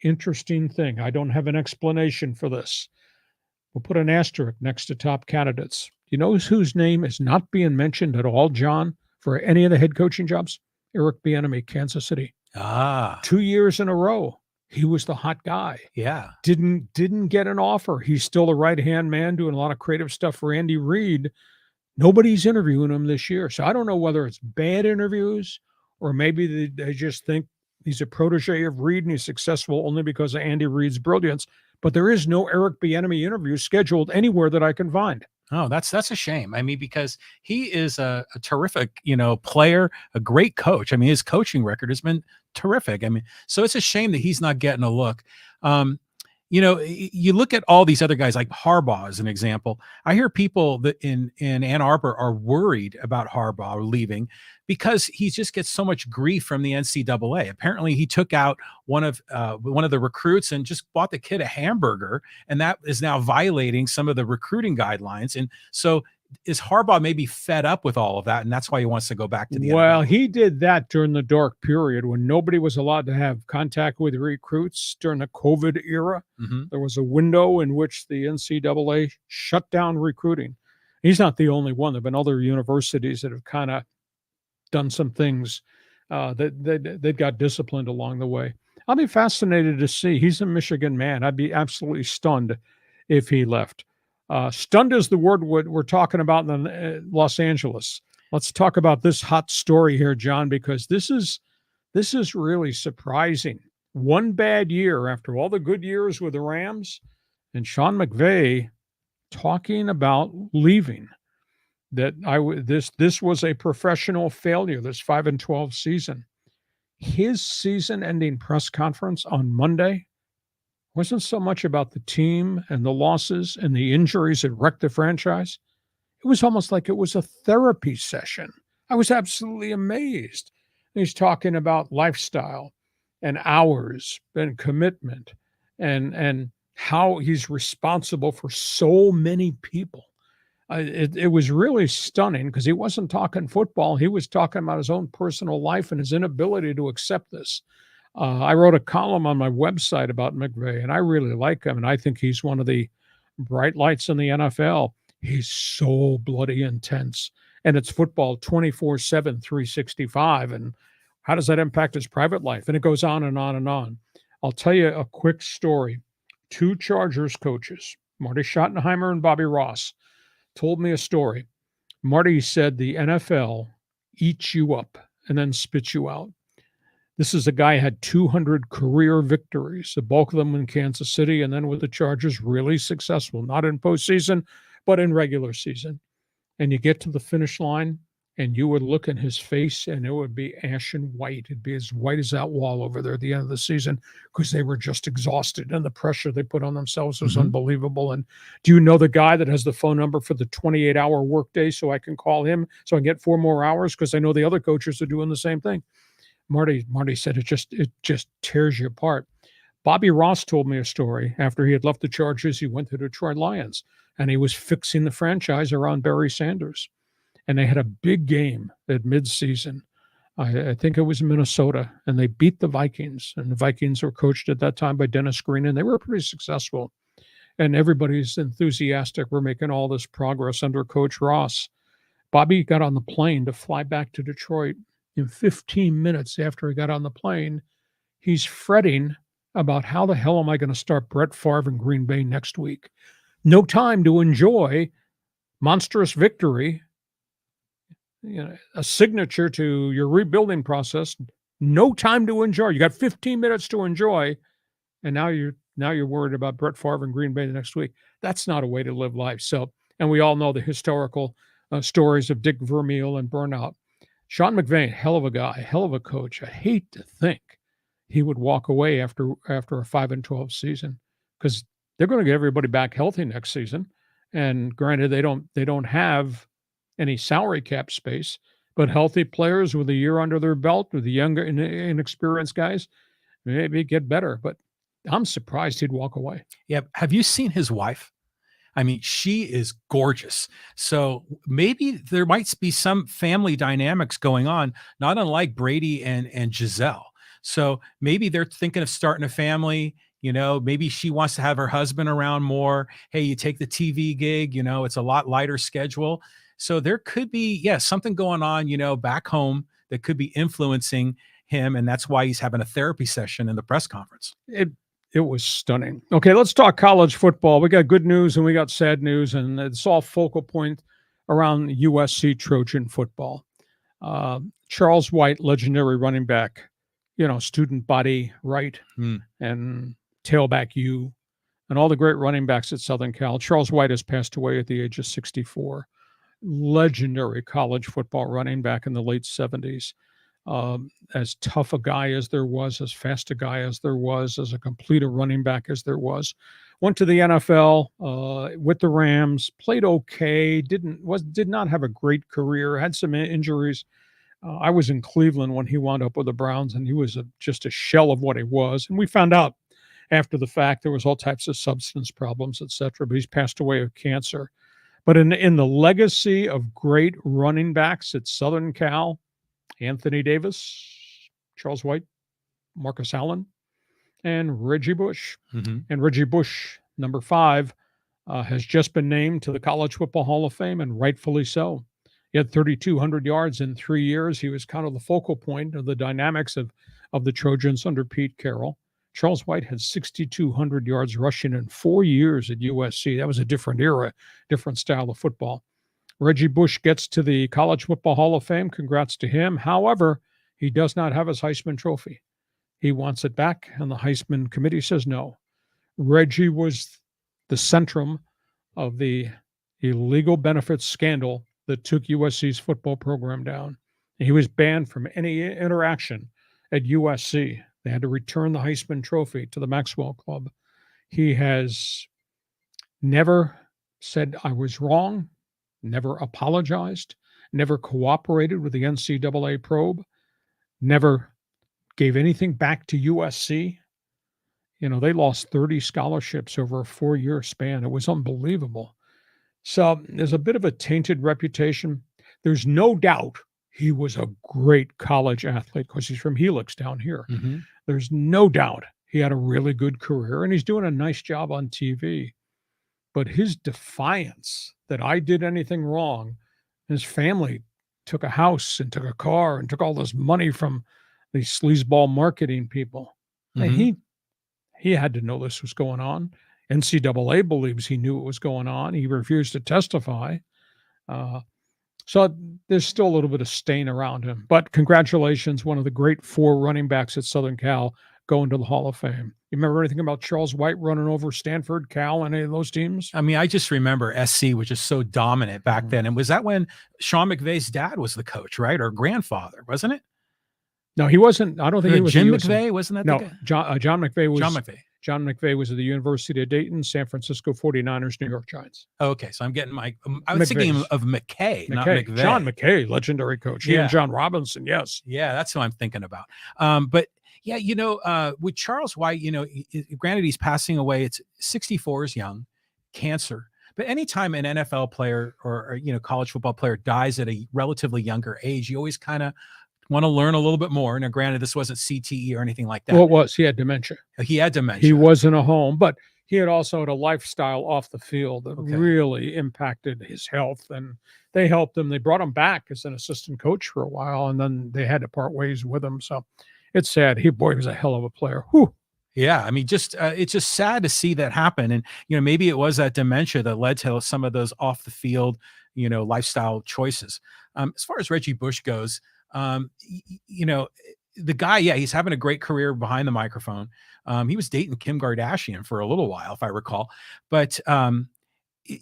Interesting thing. I don't have an explanation for this. We'll put an asterisk next to top candidates. You know whose name is not being mentioned at all, John, for any of the head coaching jobs? Eric Bieniemy, Kansas City. 2 years in a row. He was the hot guy. Yeah. Didn't get an offer. He's still a right-hand man doing a lot of creative stuff for Andy Reid. Nobody's interviewing him this year. So I don't know whether it's bad interviews or maybe they just think he's a protege of Reid and he's successful only because of Andy Reid's brilliance. But there is no Eric Bieniemy interview scheduled anywhere that I can find. Oh, that's a shame. I mean, because he is a terrific, player, a great coach. I mean, his coaching record has been terrific. I mean, so it's a shame that he's not getting a look. You look at all these other guys like Harbaugh as an example. I hear people that in Ann Arbor are worried about Harbaugh leaving because he just gets so much grief from the NCAA. Apparently, he took out one of the recruits and just bought the kid a hamburger, and that is now violating some of the recruiting guidelines. And so, is Harbaugh maybe fed up with all of that, and that's why he wants to go back to the Well, NFL? he did that during the dark period when nobody was allowed to have contact with recruits during the COVID era. Mm-hmm. There was a window in which the NCAA shut down recruiting. He's not the only one. There have been other universities that have kind of done some things that got disciplined along the way. I'll be fascinated to see. He's a Michigan man. I'd be absolutely stunned if he left. Stunned is the word we're talking about in Los Angeles. Let's talk about this hot story here, John, because this is really surprising. One bad year after all the good years with the Rams, and Sean McVay talking about leaving. That this was a professional failure. This 5-12 season. His season-ending press conference on Monday wasn't so much about the team and the losses and the injuries that wrecked the franchise. It was almost like it was a therapy session. I was absolutely amazed. He's talking about lifestyle and hours and commitment and how he's responsible for so many people. It was really stunning because he wasn't talking football. He was talking about his own personal life and his inability to accept this. I wrote a column on my website about McVay, and I really like him, and I think he's one of the bright lights in the NFL. He's so bloody intense, and it's football 24/7, 365. And how does that impact his private life? And it goes on and on and on. I'll tell you a quick story. Two Chargers coaches, Marty Schottenheimer and Bobby Ross, told me a story. Marty said the NFL eats you up and then spits you out. This is a guy who had 200 career victories, the bulk of them in Kansas City, and then with the Chargers, really successful, not in postseason, but in regular season. And you get to the finish line, and you would look in his face, and it would be ashen white. It'd be as white as that wall over there at the end of the season because they were just exhausted, and the pressure they put on themselves was unbelievable. And do you know the guy that has the phone number for the 28-hour workday so I can call him so I can get 4 more hours? Because I know the other coaches are doing the same thing. Marty said it just tears you apart. Bobby Ross told me a story. After he had left the Chargers, he went to the Detroit Lions, and he was fixing the franchise around Barry Sanders. And they had a big game at midseason. I think it was Minnesota, and they beat the Vikings. And the Vikings were coached at that time by Dennis Green, and they were pretty successful. And everybody's enthusiastic. We're making all this progress under Coach Ross. Bobby got on the plane to fly back to Detroit. In 15 minutes after he got on the plane, he's fretting about how the hell am I going to start Brett Favre in Green Bay next week? No time to enjoy monstrous victory, a signature to your rebuilding process. No time to enjoy. You got 15 minutes to enjoy, and now you're worried about Brett Favre in Green Bay the next week. That's not a way to live life. So, and we all know the historical stories of Dick Vermeil and burnout. Sean McVay, hell of a guy, hell of a coach. I hate to think he would walk away after a 5-12 season because they're going to get everybody back healthy next season. And granted, they don't have any salary cap space, but healthy players with a year under their belt, with the younger, inexperienced guys, maybe get better. But I'm surprised he'd walk away. Yeah. Have you seen his wife? I mean, she is gorgeous. So maybe there might be some family dynamics going on, not unlike Brady and Giselle. So maybe they're thinking of starting a family. Maybe she wants to have her husband around more. Hey, you take the TV gig, it's a lot lighter schedule. So there could be, something going on, back home that could be influencing him. And that's why he's having a therapy session in the press conference. It was stunning. Okay, let's talk college football. We got good news and we got sad news, and it's all focal point around USC Trojan football. Charles White, legendary running back, student body right and tailback U, and all the great running backs at Southern Cal. Charles White has passed away at the age of 64. Legendary college football running back in the late 70s. As tough a guy as there was, as fast a guy as there was, as a complete a running back as there was. Went to the NFL with the Rams, played okay, did not have a great career, had some injuries. I was in Cleveland when he wound up with the Browns, and he was just a shell of what he was. And we found out after the fact there was all types of substance problems, etc. But he's passed away of cancer. But in the legacy of great running backs at Southern Cal, Anthony Davis, Charles White, Marcus Allen, and Reggie Bush. And Reggie Bush, number 5, has just been named to the College Football Hall of Fame, and rightfully so. He had 3,200 yards in 3 years. He was kind of the focal point of the dynamics of the Trojans under Pete Carroll. Charles White had 6,200 yards rushing in 4 years at USC. That was a different era, different style of football. Reggie Bush gets to the College Football Hall of Fame. Congrats to him. However, he does not have his Heisman Trophy. He wants it back, and the Heisman Committee says no. Reggie was the centrum of the illegal benefits scandal that took USC's football program down. He was banned from any interaction at USC. They had to return the Heisman Trophy to the Maxwell Club. He has never said, I was wrong, never apologized, never cooperated with the NCAA probe, never gave anything back to USC. They lost 30 scholarships over a 4-year span. It was unbelievable. So there's a bit of a tainted reputation. There's no doubt he was a great college athlete because he's from Helix down here. Mm-hmm. There's no doubt he had a really good career, and he's doing a nice job on TV. But his defiance that I did anything wrong, his family took a house and took a car and took all this money from these sleazeball marketing people. Mm-hmm. And he had to know this was going on. NCAA believes he knew it was going on. He refused to testify. So there's still a little bit of stain around him. But congratulations, one of the great 4 running backs at Southern Cal going to the Hall of Fame. You remember anything about Charles White running over Stanford, Cal, any of those teams? I mean, I just remember SC was just so dominant back then. And was that when Sean McVay's dad was the coach, right? Or grandfather, wasn't it? No, he wasn't. I don't think he was. Jim McVay, wasn't that? No, the guy? John McVay was. John McVay. John McVay was at the University of Dayton, San Francisco 49ers, New York Giants. Okay, so I'm getting I was thinking of McKay, not McVay. John McKay, legendary coach. He and John Robinson, yes. Yeah, that's who I'm thinking about. But yeah, with Charles White, granted he's passing away. It's 64 is young, cancer. But anytime an NFL player or college football player dies at a relatively younger age, you always kind of want to learn a little bit more. Now, granted, this wasn't CTE or anything like that. Well, it was. He had dementia. He had dementia. He was in a home, but he had also had a lifestyle off the field that really impacted his health. And they helped him. They brought him back as an assistant coach for a while, and then they had to part ways with him. So it's sad. He was a hell of a player. Whew. Yeah, I mean, it's just sad to see that happen. And maybe it was that dementia that led to some of those off the field, lifestyle choices. As far as Reggie Bush goes, the guy, he's having a great career behind the microphone. He was dating Kim Kardashian for a little while, if I recall. But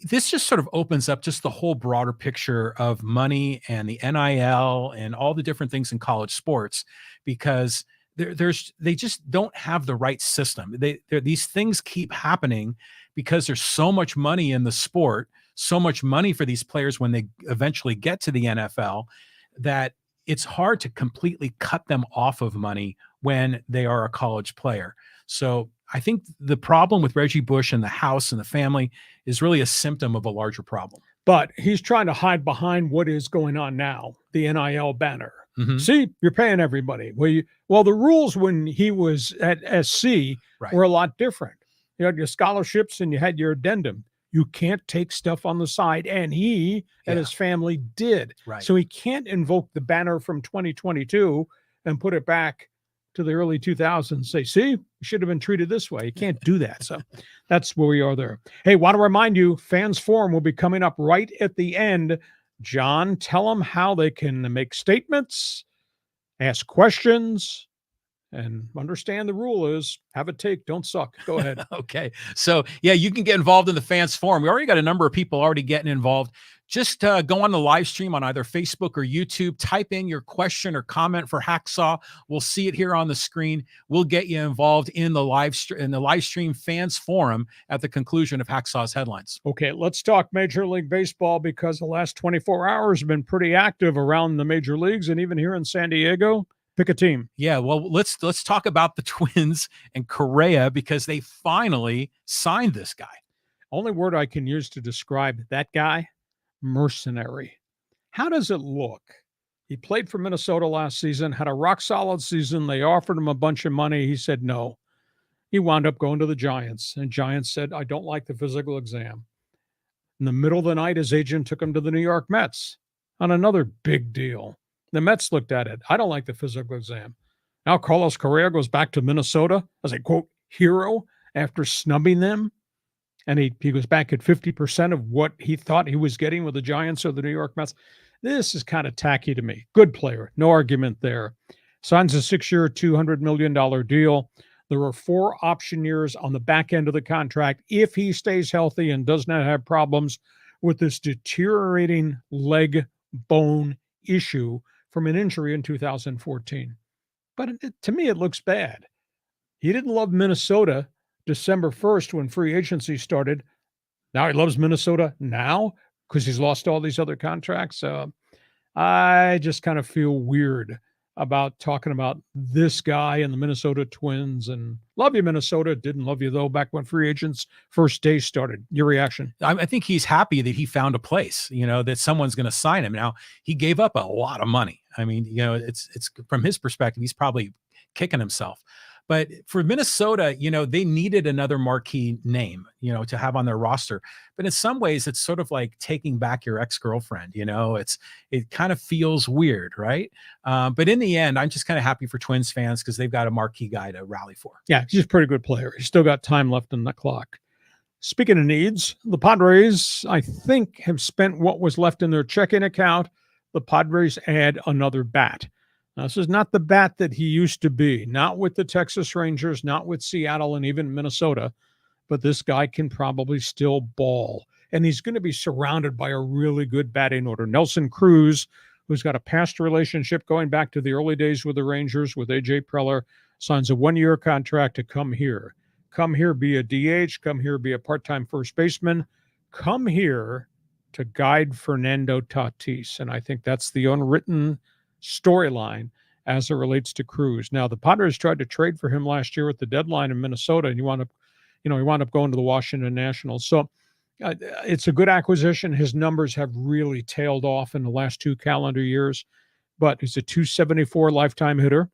this just sort of opens up just the whole broader picture of money and the NIL and all the different things in college sports, because they just don't have the right system. These things keep happening because there's so much money in the sport, so much money for these players when they eventually get to the NFL, that it's hard to completely cut them off of money when they are a college player. So I think the problem with Reggie Bush and the house and the family is really a symptom of a larger problem. But he's trying to hide behind what is going on now, the NIL banner. Mm-hmm. See, you're paying everybody. Well, the rules when he was at SC were a lot different. You had your scholarships and you had your addendum. You can't take stuff on the side, and he and his family did. Right. So he can't invoke the banner from 2022 and put it back to the early 2000s and say, see, you should have been treated this way. You can't do that. So that's where we are there. Hey, want to remind you, Fans Forum will be coming up right at the end. John, tell them how they can make statements, ask questions, and understand the rule is have a take, don't suck. Go ahead. Okay. So, you can get involved in the Fans Forum. We already got a number of people already getting involved. Just go on the live stream on either Facebook or YouTube. Type in your question or comment for Hacksaw. We'll see it here on the screen. We'll get you involved in the live stream Fans Forum at the conclusion of Hacksaw's headlines. Okay, let's talk Major League Baseball, because the last 24 hours have been pretty active around the major leagues and even here in San Diego. Pick a team. Yeah, well, let's talk about the Twins and Correa, because they finally signed this guy. Only word I can use to describe that guy: mercenary. How does it look? He played for Minnesota last season, had a rock-solid season. They offered him a bunch of money. He said no. He wound up going to the Giants, and Giants said, I don't like the physical exam. In the middle of the night, his agent took him to the New York Mets on another big deal. The Mets looked at it. I don't like the physical exam. Now Carlos Correa goes back to Minnesota as a, quote, hero after snubbing them. And he goes back at 50% of what he thought he was getting with the Giants or the New York Mets. This is kind of tacky to me. Good player. No argument there. Signs a 6-year, $200 million deal. There are 4 option years on the back end of the contract if he stays healthy and does not have problems with this deteriorating leg bone issue from an injury in 2014. But to me, it looks bad. He didn't love Minnesota December 1st when free agency started. Now he loves Minnesota now because he's lost all these other contracts. I just kind of feel weird about talking about this guy and the Minnesota Twins. And love you, Minnesota. Didn't love you, though, back when free agents first day started. Your reaction? I think he's happy that he found a place, that someone's going to sign him. Now, he gave up a lot of money. I mean, it's from his perspective, he's probably kicking himself. But for Minnesota, they needed another marquee name, to have on their roster. But in some ways, it's sort of like taking back your ex-girlfriend. It kind of feels weird, right? But in the end, I'm just kind of happy for Twins fans because they've got a marquee guy to rally for. Yeah, he's a pretty good player. He's still got time left in the clock. Speaking of needs, the Padres, I think, have spent what was left in their checking account. The Padres add another bat. Now, this is not the bat that he used to be, not with the Texas Rangers, not with Seattle and even Minnesota, but this guy can probably still ball. And he's going to be surrounded by a really good batting order. Nelson Cruz, who's got a past relationship going back to the early days with the Rangers, with A.J. Preller, signs a 1-year contract to come here. Come here, be a DH. Come here, be a part-time first baseman. Come here to guide Fernando Tatis. And I think that's the unwritten storyline as it relates to Cruz. Now, the Padres tried to trade for him last year at the deadline in Minnesota, and he wound up going to the Washington Nationals. So it's a good acquisition. His numbers have really tailed off in the last 2 calendar years, but he's a .274 lifetime hitter,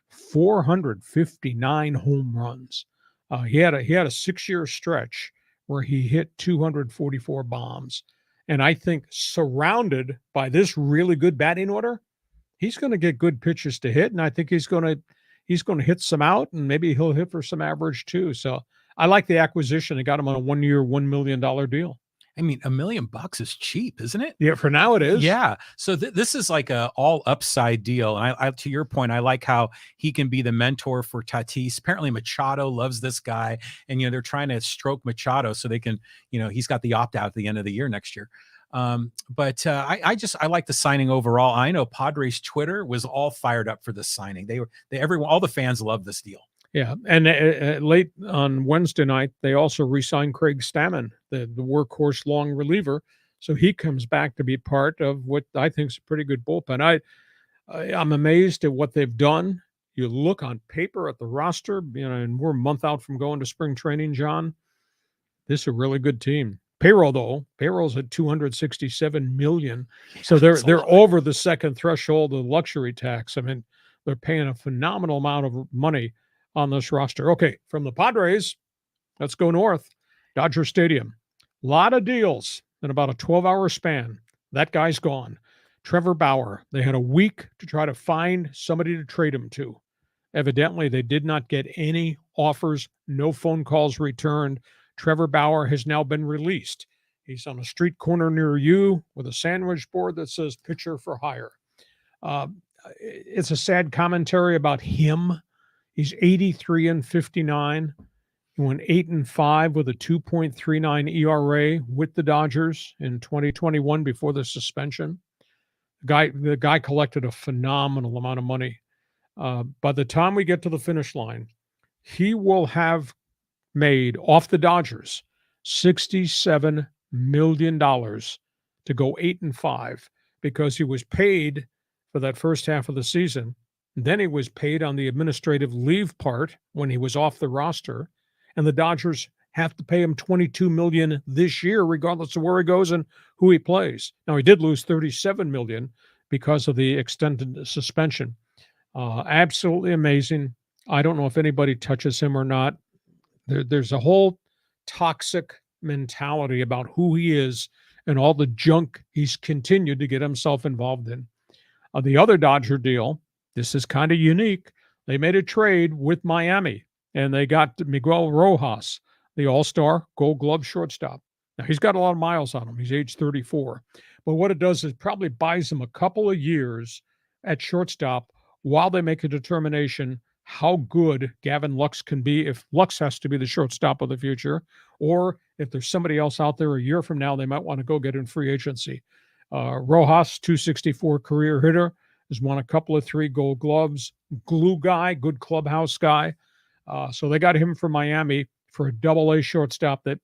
459 home runs. He had a 6-year stretch where he hit 244 bombs. And I think surrounded by this really good batting order, he's going to get good pitches to hit, and I think he's going to hit some out, and maybe he'll hit for some average too. So I like the acquisition. They got him on a 1-year, $1 million deal. I mean, $1 million is cheap, isn't it? Yeah, for now it is. Yeah. So this is like a all upside deal. And I, to your point, I like how he can be the mentor for Tatis. Apparently Machado loves this guy, and they're trying to stroke Machado so they can, he's got the opt out at the end of the year next year. But I like the signing overall. I know Padres Twitter was all fired up for this signing. All the fans love this deal. Yeah, and late on Wednesday night, they also re-signed Craig Stammen, the workhorse long reliever. So he comes back to be part of what I think is a pretty good bullpen. I'm amazed at what they've done. You look on paper at the roster, and we're a month out from going to spring training, John. This is a really good team. Payroll's at $267 million. So they're over the second threshold of luxury tax. I mean, they're paying a phenomenal amount of money on this roster. Okay, from the Padres, let's go north. Dodger Stadium. A lot of deals in about a 12-hour span. That guy's gone. Trevor Bauer. They had a week to try to find somebody to trade him to. Evidently, they did not get any offers, no phone calls returned. Trevor Bauer has now been released. He's on a street corner near you with a sandwich board that says pitcher for hire. It's a sad commentary about him. He's 83-59. He went 8-5 with a 2.39 ERA with the Dodgers in 2021 before the suspension. The guy collected a phenomenal amount of money. By the time we get to the finish line, he will have made off the Dodgers $67 million to go 8-5 because he was paid for that first half of the season. Then he was paid on the administrative leave part when he was off the roster, and the Dodgers have to pay him $22 million this year, regardless of where he goes and who he plays. Now, he did lose $37 million because of the extended suspension. Absolutely amazing. I don't know if anybody touches him or not. There's a whole toxic mentality about who he is and all the junk he's continued to get himself involved in. The other Dodger deal, this is kind of unique. They made a trade with Miami, and they got Miguel Rojas, the all-star Gold Glove shortstop. Now, he's got a lot of miles on him. He's age 34. But what it does is probably buys him a couple of years at shortstop while they make a determination how good Gavin Lux can be if Lux has to be the shortstop of the future, or if there's somebody else out there a year from now they might want to go get in free agency. Rojas, 264 career hitter, has won a couple of 3 Gold Gloves. Glue guy, good clubhouse guy. So they got him from Miami for a double-A shortstop that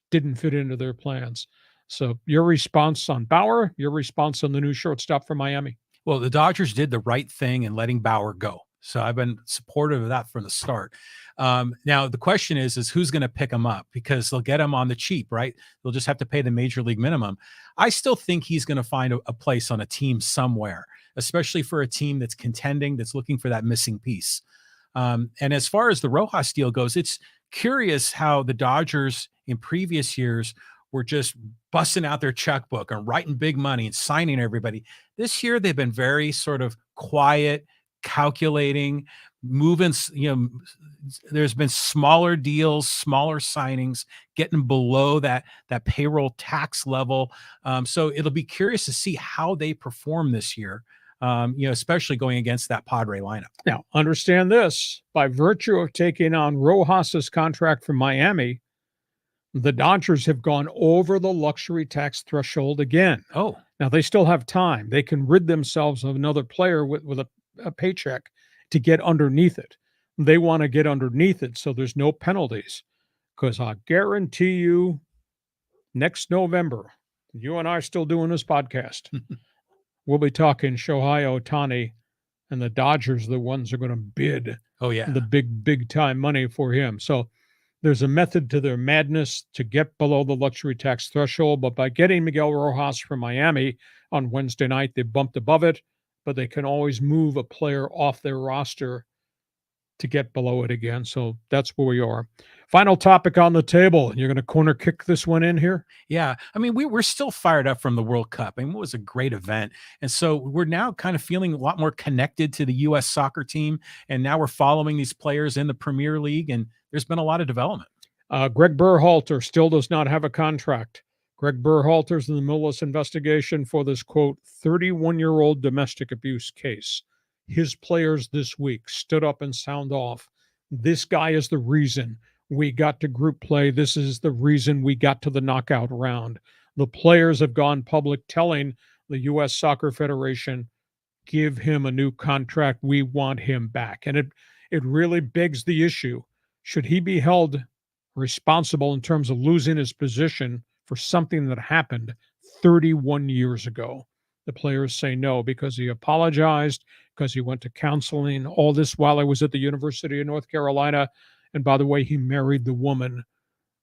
didn't fit into their plans. So your response on Bauer, your response on the new shortstop from Miami. Well, the Dodgers did the right thing in letting Bauer go. So I've been supportive of that from the start. Now the question is who's going to pick him up, because they'll get him on the cheap, right? They'll just have to pay the major league minimum. I still think he's going to find a place on a team somewhere, especially for a team that's contending, that's looking for that missing piece. And as far as the Rojas deal goes, it's curious how the Dodgers in previous years were just busting out their checkbook and writing big money and signing everybody. This year, they've been very sort of quiet, calculating, moving. There's been smaller deals, smaller signings, getting below that payroll tax level. So it'll be curious to see how they perform this year. Especially going against that Padre lineup. Now, understand this: by virtue of taking on Rojas's contract from Miami, the Dodgers have gone over the luxury tax threshold again. Oh, now they still have time. They can rid themselves of another player with a paycheck to get underneath it. They want to get underneath it so there's no penalties, because I guarantee you next November, you and I are still doing this podcast. We'll be talking Shohei Ohtani, and the Dodgers are the ones who are going to bid the big time money for him. So there's a method to their madness to get below the luxury tax threshold, but by getting Miguel Rojas from Miami on Wednesday night, they bumped above it, but they can always move a player off their roster to get below it again. So that's where we are. Final topic on the table. You're going to corner kick this one in here? Yeah. I mean, we're still fired up from the World Cup. I mean, it was a great event. And so we're now kind of feeling a lot more connected to the U.S. soccer team. And now we're following these players in the Premier League, and there's been a lot of development. Greg Berhalter still does not have a contract. Greg Berhalter's in the middle of this investigation for this, quote, 31-year-old domestic abuse case. His players this week stood up and sound off. This guy is the reason we got to group play. This is the reason we got to the knockout round. The players have gone public telling the U.S. Soccer Federation, give him a new contract. We want him back. And it really begs the issue. Should he be held responsible in terms of losing his position for something that happened 31 years ago? The players say no, because he apologized, because he went to counseling, all this while I was at the University of North Carolina. And by the way, he married the woman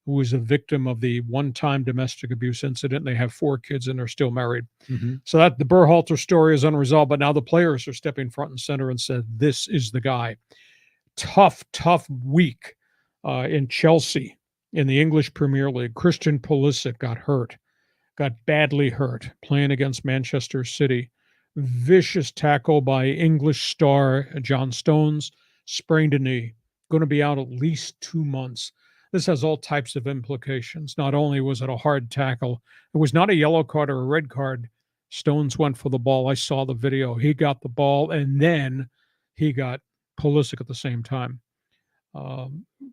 who was a victim of the one-time domestic abuse incident. They have 4 kids and they're still married. Mm-hmm. So that the Berhalter story is unresolved, but now the players are stepping front and center and said, this is the guy. Tough week in Chelsea in the English Premier League. Christian Pulisic got badly hurt playing against Manchester City. Vicious tackle by English star John Stones, sprained a knee, going to be out at least 2 months. This has all types of implications. Not only was it a hard tackle, it was not a yellow card or a red card. Stones went for the ball. I saw the video. He got the ball, and then he got Pulisic at the same time.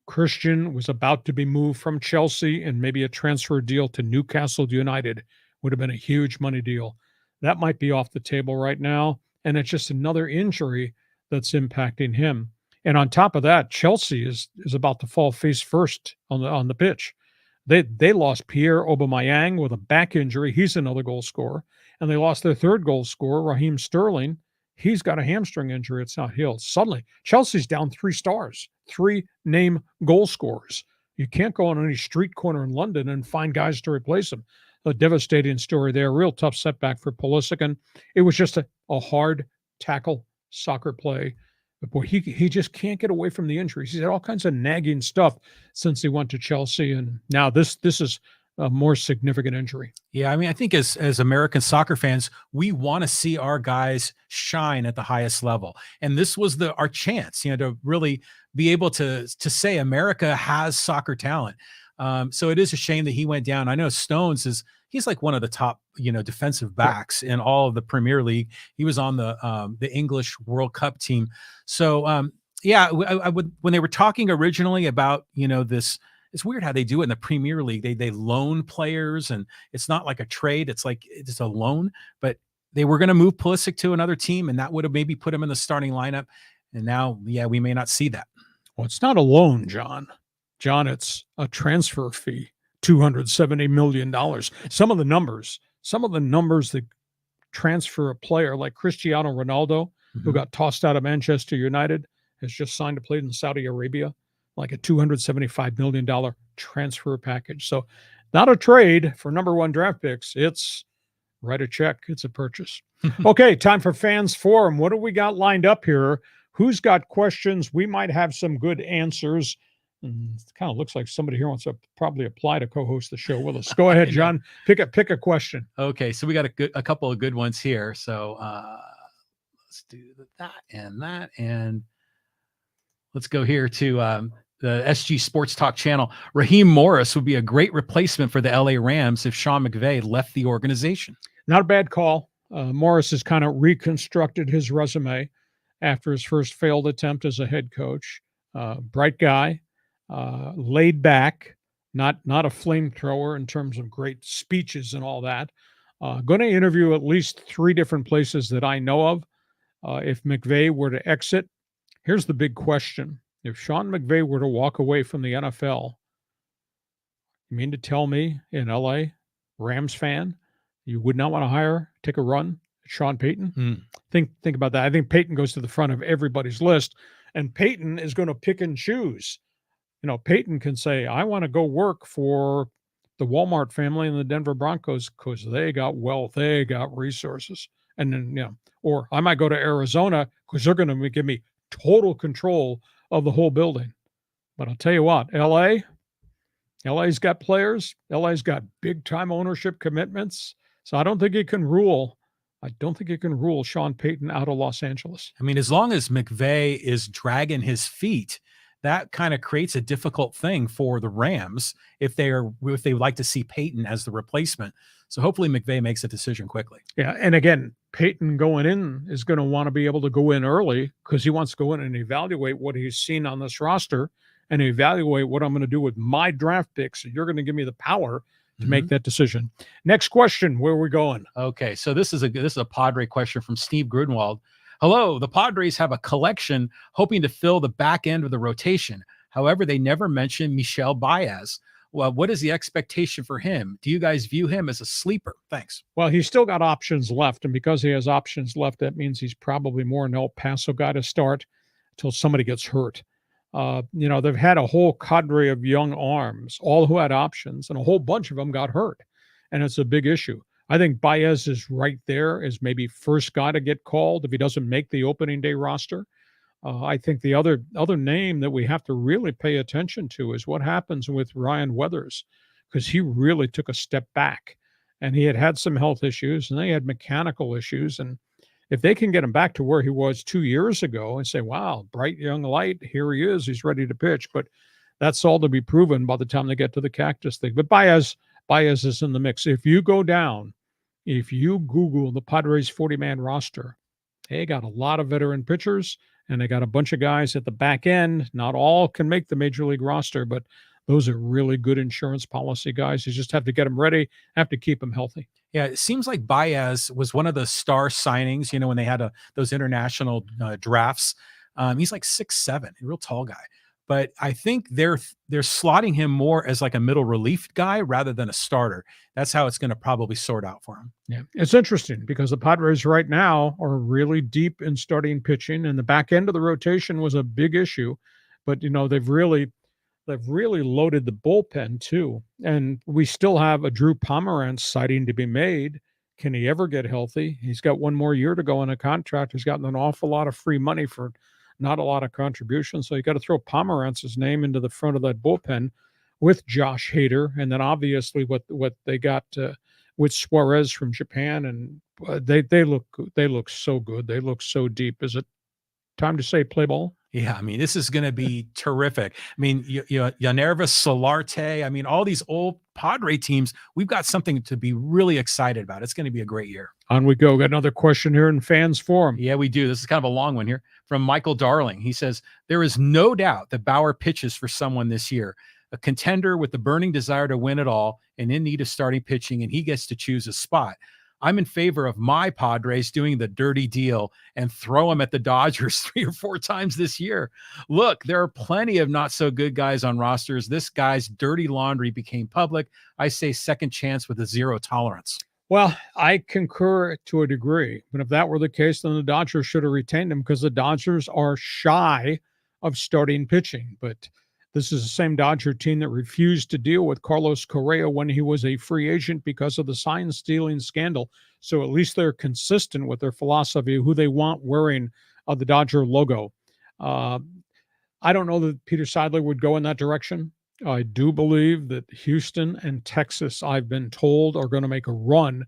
Christian was about to be moved from Chelsea, and maybe a transfer deal to Newcastle United would have been a huge money deal. That might be off the table right now, and it's just another injury that's impacting him. And on top of that, Chelsea is about to fall face first on the pitch. They lost Pierre Aubameyang with a back injury. He's another goal scorer. And they lost their third goal scorer, Raheem Sterling. He's got a hamstring injury. It's not healed. Suddenly, Chelsea's down 3 stars, 3 name goal scorers. You can't go on any street corner in London and find guys to replace them. A devastating story there. Real tough setback for Pulisic. And it was just a hard tackle soccer play. But boy, he just can't get away from the injuries. He's had all kinds of nagging stuff since he went to Chelsea. And now this is a more significant injury. Yeah, I mean, I think as American soccer fans, we want to see our guys shine at the highest level. And this was our chance, to really be able to say America has soccer talent. So it is a shame that he went down. I know Stones he's like one of the top, defensive backs in all of the Premier League. He was on the English World Cup team. So Yeah, I would, when they were talking originally about, this, it's weird how they do it in the Premier League. They loan players, and it's not like a trade. It's like it's a loan, but they were going to move Pulisic to another team, and that would have maybe put him in the starting lineup. And now, yeah, we may not see that. Well, it's not a loan, John. John, it's a transfer fee, $270 million. Some of the numbers that transfer a player like Cristiano Ronaldo, who got tossed out of Manchester United, has just signed to play in Saudi Arabia, like a $275 million transfer package. So not a trade for number one draft picks. It's write a check. It's a purchase. Okay, time for Fans Forum. What do we got lined up here? Who's got questions? We might have some good answers. It kind of looks like somebody here wants to probably apply to co-host the show with us. Go ahead, John. Pick a question. Okay, so we got a couple of good ones here. So let's do that, and let's go here to the SG Sports Talk channel. Raheem Morris would be a great replacement for the LA Rams if Sean McVay left the organization. Not a bad call. Morris has kind of reconstructed his resume after his first failed attempt as a head coach. Bright guy, laid back, not a flamethrower in terms of great speeches and all that. Going to interview at least 3 different places that I know of. If McVay were to exit, here's the big question. If Sean McVay were to walk away from the NFL, you mean to tell me in LA, Rams fan, you would not want to take a run at Sean Payton? Think about that. I think Payton goes to the front of everybody's list, and Payton is going to pick and choose. Payton can say, I want to go work for the Walmart family and the Denver Broncos because they got wealth, they got resources. And then, or I might go to Arizona because they're going to give me total control of the whole building. But I'll tell you what, LA's got players. LA's got big time ownership commitments. So I don't think it can rule Sean Payton out of Los Angeles. I mean, as long as McVay is dragging his feet, that kind of creates a difficult thing for the Rams if they like to see Payton as the replacement. So hopefully McVay makes a decision quickly. Yeah, and again, Payton going in is going to want to be able to go in early because he wants to go in and evaluate what he's seen on this roster and evaluate what I'm going to do with my draft picks. So you're going to give me the power to make that decision. Next question, where are we going? Okay, so this is a Padre question from Steve Grunwald. Hello, the Padres have a collection hoping to fill the back end of the rotation. However, they never mention Michel Baez. Well, what is the expectation for him? Do you guys view him as a sleeper? Thanks. Well, he's still got options left, and because he has options left, that means he's probably more an El Paso guy to start until somebody gets hurt. They've had a whole cadre of young arms, all who had options, and a whole bunch of them got hurt, and it's a big issue. I think Baez is right there as maybe first guy to get called if he doesn't make the opening day roster. I think the other name that we have to really pay attention to is what happens with Ryan Weathers, because he really took a step back, and he had some health issues, and they had mechanical issues. And if they can get him back to where he was 2 years ago and say, wow, bright young light, here he is, he's ready to pitch. But that's all to be proven by the time they get to the cactus thing. But Baez is in the mix. If you Google the Padres 40-man roster, they got a lot of veteran pitchers, and they got a bunch of guys at the back end. Not all can make the major league roster, but those are really good insurance policy guys. You just have to get them ready, have to keep them healthy. Yeah, it seems like Baez was one of the star signings, when they had those international drafts. He's like 6'7", a real tall guy. But I think they're slotting him more as like a middle relief guy rather than a starter. That's how it's going to probably sort out for him. Yeah, it's interesting because the Padres right now are really deep in starting pitching, and the back end of the rotation was a big issue. But they've really loaded the bullpen too, and we still have a Drew Pomeranz sighting to be made. Can he ever get healthy? He's got 1 more year to go on a contract. He's gotten an awful lot of free money for not a lot of contributions. So you got to throw Pomeranz's name into the front of that bullpen with Josh Hader. And then obviously what they got with Suarez from Japan. And they look so good. They look so deep. Is it time to say play ball? Yeah, I mean, this is going to be terrific. I mean, Yanerva, Solarte, I mean, all these old Padre teams, we've got something to be really excited about. It's going to be a great year. On we go. Got another question here in Fans Forum. Yeah, we do. This is kind of a long one here from Michael Darling. He says, there is no doubt that Bauer pitches for someone this year, a contender with the burning desire to win it all and in need of starting pitching, and he gets to choose a spot. I'm in favor of my Padres doing the dirty deal and throw them at the Dodgers 3 or 4 times this year. Look, there are plenty of not so good guys on rosters. This guy's dirty laundry became public. I say second chance with a 0 tolerance. Well, I concur to a degree, but if that were the case, then the Dodgers should have retained him because the Dodgers are shy of starting pitching. But this is the same Dodger team that refused to deal with Carlos Correa when he was a free agent because of the sign-stealing scandal. So at least they're consistent with their philosophy of who they want wearing the Dodger logo. I don't know that Peter Seidler would go in that direction. I do believe that Houston and Texas, I've been told, are going to make a run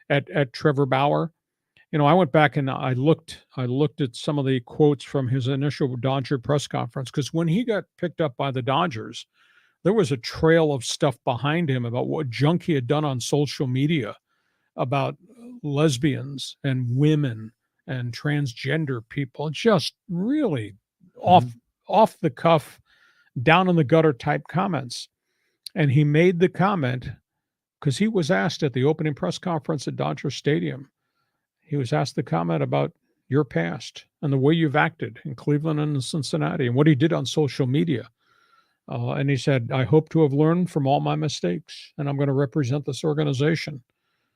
at Trevor Bauer. You know, I went back and I looked at some of the quotes from his initial Dodger press conference, because when he got picked up by the Dodgers, there was a trail of stuff behind him about what junk he had done on social media about lesbians and women and transgender people. Just really off the cuff, down in the gutter type comments. And he made the comment because he was asked at the opening press conference at Dodger Stadium. He was asked the comment about your past and the way you've acted in Cleveland and Cincinnati and what he did on social media. And he said, I hope to have learned from all my mistakes, and I'm going to represent this organization.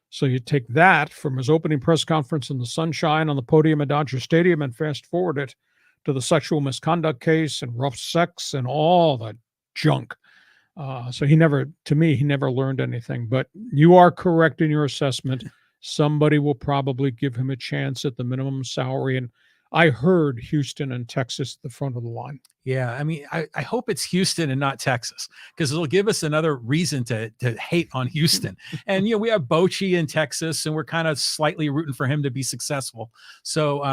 So you take that from his opening press conference in the sunshine on the podium at Dodger Stadium and fast forward it to the sexual misconduct case and rough sex and all the junk. So he never learned anything. But you are correct in your assessment. Somebody will probably give him a chance at the minimum salary. And I heard Houston and Texas at the front of the line. Yeah, I mean, I hope it's Houston and not Texas, because it'll give us another reason to hate on Houston. And, we have Bochy in Texas, and we're kind of slightly rooting for him to be successful. So,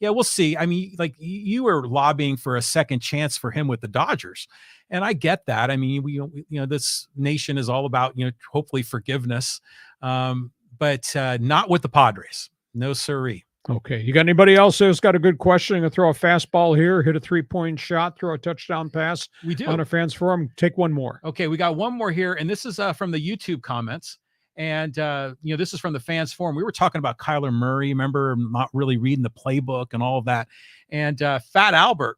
yeah, we'll see. I mean, like, you were lobbying for a second chance for him with the Dodgers. And I get that. I mean, we this nation is all about, hopefully forgiveness. But not with the Padres. No siree. Okay. You got anybody else who's got a good question? I'm going to throw a fastball here, hit a 3-point shot, throw a touchdown pass. We do. On a Fans Forum. Take one more. Okay. We got one more here. And this is from the YouTube comments. And, this is from the Fans Forum. We were talking about Kyler Murray, remember, not really reading the playbook and all of that. And Fat Albert,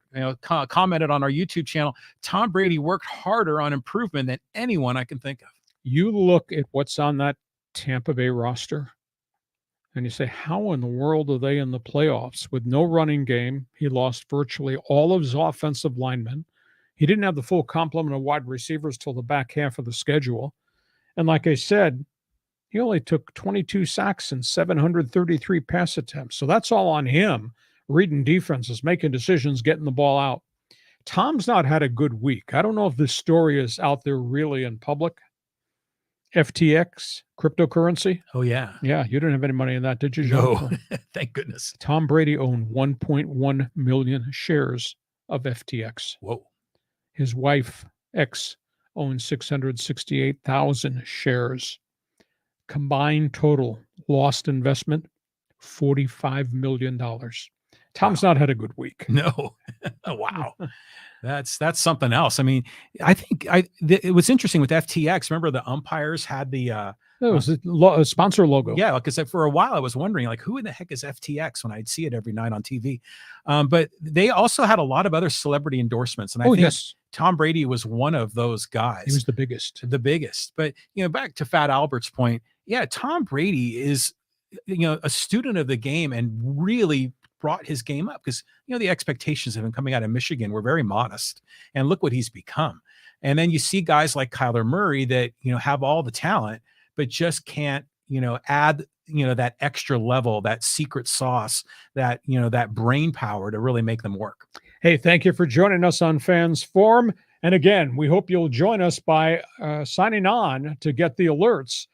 commented on our YouTube channel, Tom Brady worked harder on improvement than anyone I can think of. You look at what's on that Tampa Bay roster, and you say, how in the world are they in the playoffs with no running game? He lost virtually all of his offensive linemen. He didn't have the full complement of wide receivers till the back half of the schedule. And like I said, he only took 22 sacks and 733 pass attempts. So that's all on him, reading defenses, making decisions, getting the ball out. Tom's not had a good week. I don't know if this story is out there really in public. FTX, cryptocurrency. Oh, yeah. Yeah, you didn't have any money in that, did you, John? No, thank goodness. Tom Brady owned 1.1 million shares of FTX. Whoa. His wife, X, owned 668,000 shares. Combined total lost investment, $45 million. Tom's not had a good week. No. Wow. That's something else. I mean, I think it was interesting with FTX. Remember the umpires had the it was a sponsor logo. Yeah, because for a while I was wondering, like, who in the heck is FTX when I'd see it every night on TV. But they also had a lot of other celebrity endorsements, and I think Tom Brady was one of those guys. He was the biggest. But back to Fat Albert's point, yeah, Tom Brady is a student of the game and really brought his game up, because the expectations of him coming out of Michigan were very modest, and look what he's become. And then you see guys like Kyler Murray that have all the talent but just can't add that extra level, that secret sauce, that that brain power to really make them work. Hey, thank you for joining us on Fans Forum. And again, we hope you'll join us by signing on to get the alerts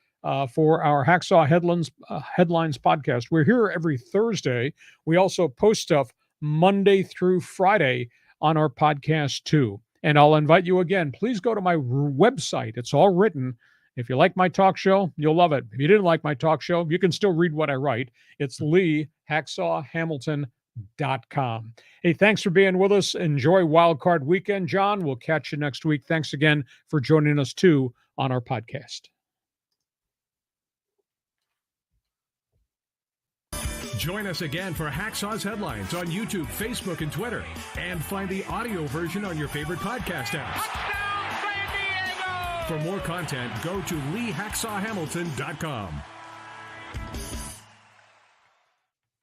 for our Hacksaw Headlines podcast. We're here every Thursday. We also post stuff Monday through Friday on our podcast too. And I'll invite you again, please go to my website. It's all written. If you like my talk show, you'll love it. If you didn't like my talk show, you can still read what I write. It's LeeHacksawHamilton.com. Hey, thanks for being with us. Enjoy Wildcard Weekend, John. We'll catch you next week. Thanks again for joining us too on our podcast. Join us again for Hacksaw's Headlines on YouTube, Facebook, and Twitter. And find the audio version on your favorite podcast apps. For more content, go to LeeHacksawHamilton.com.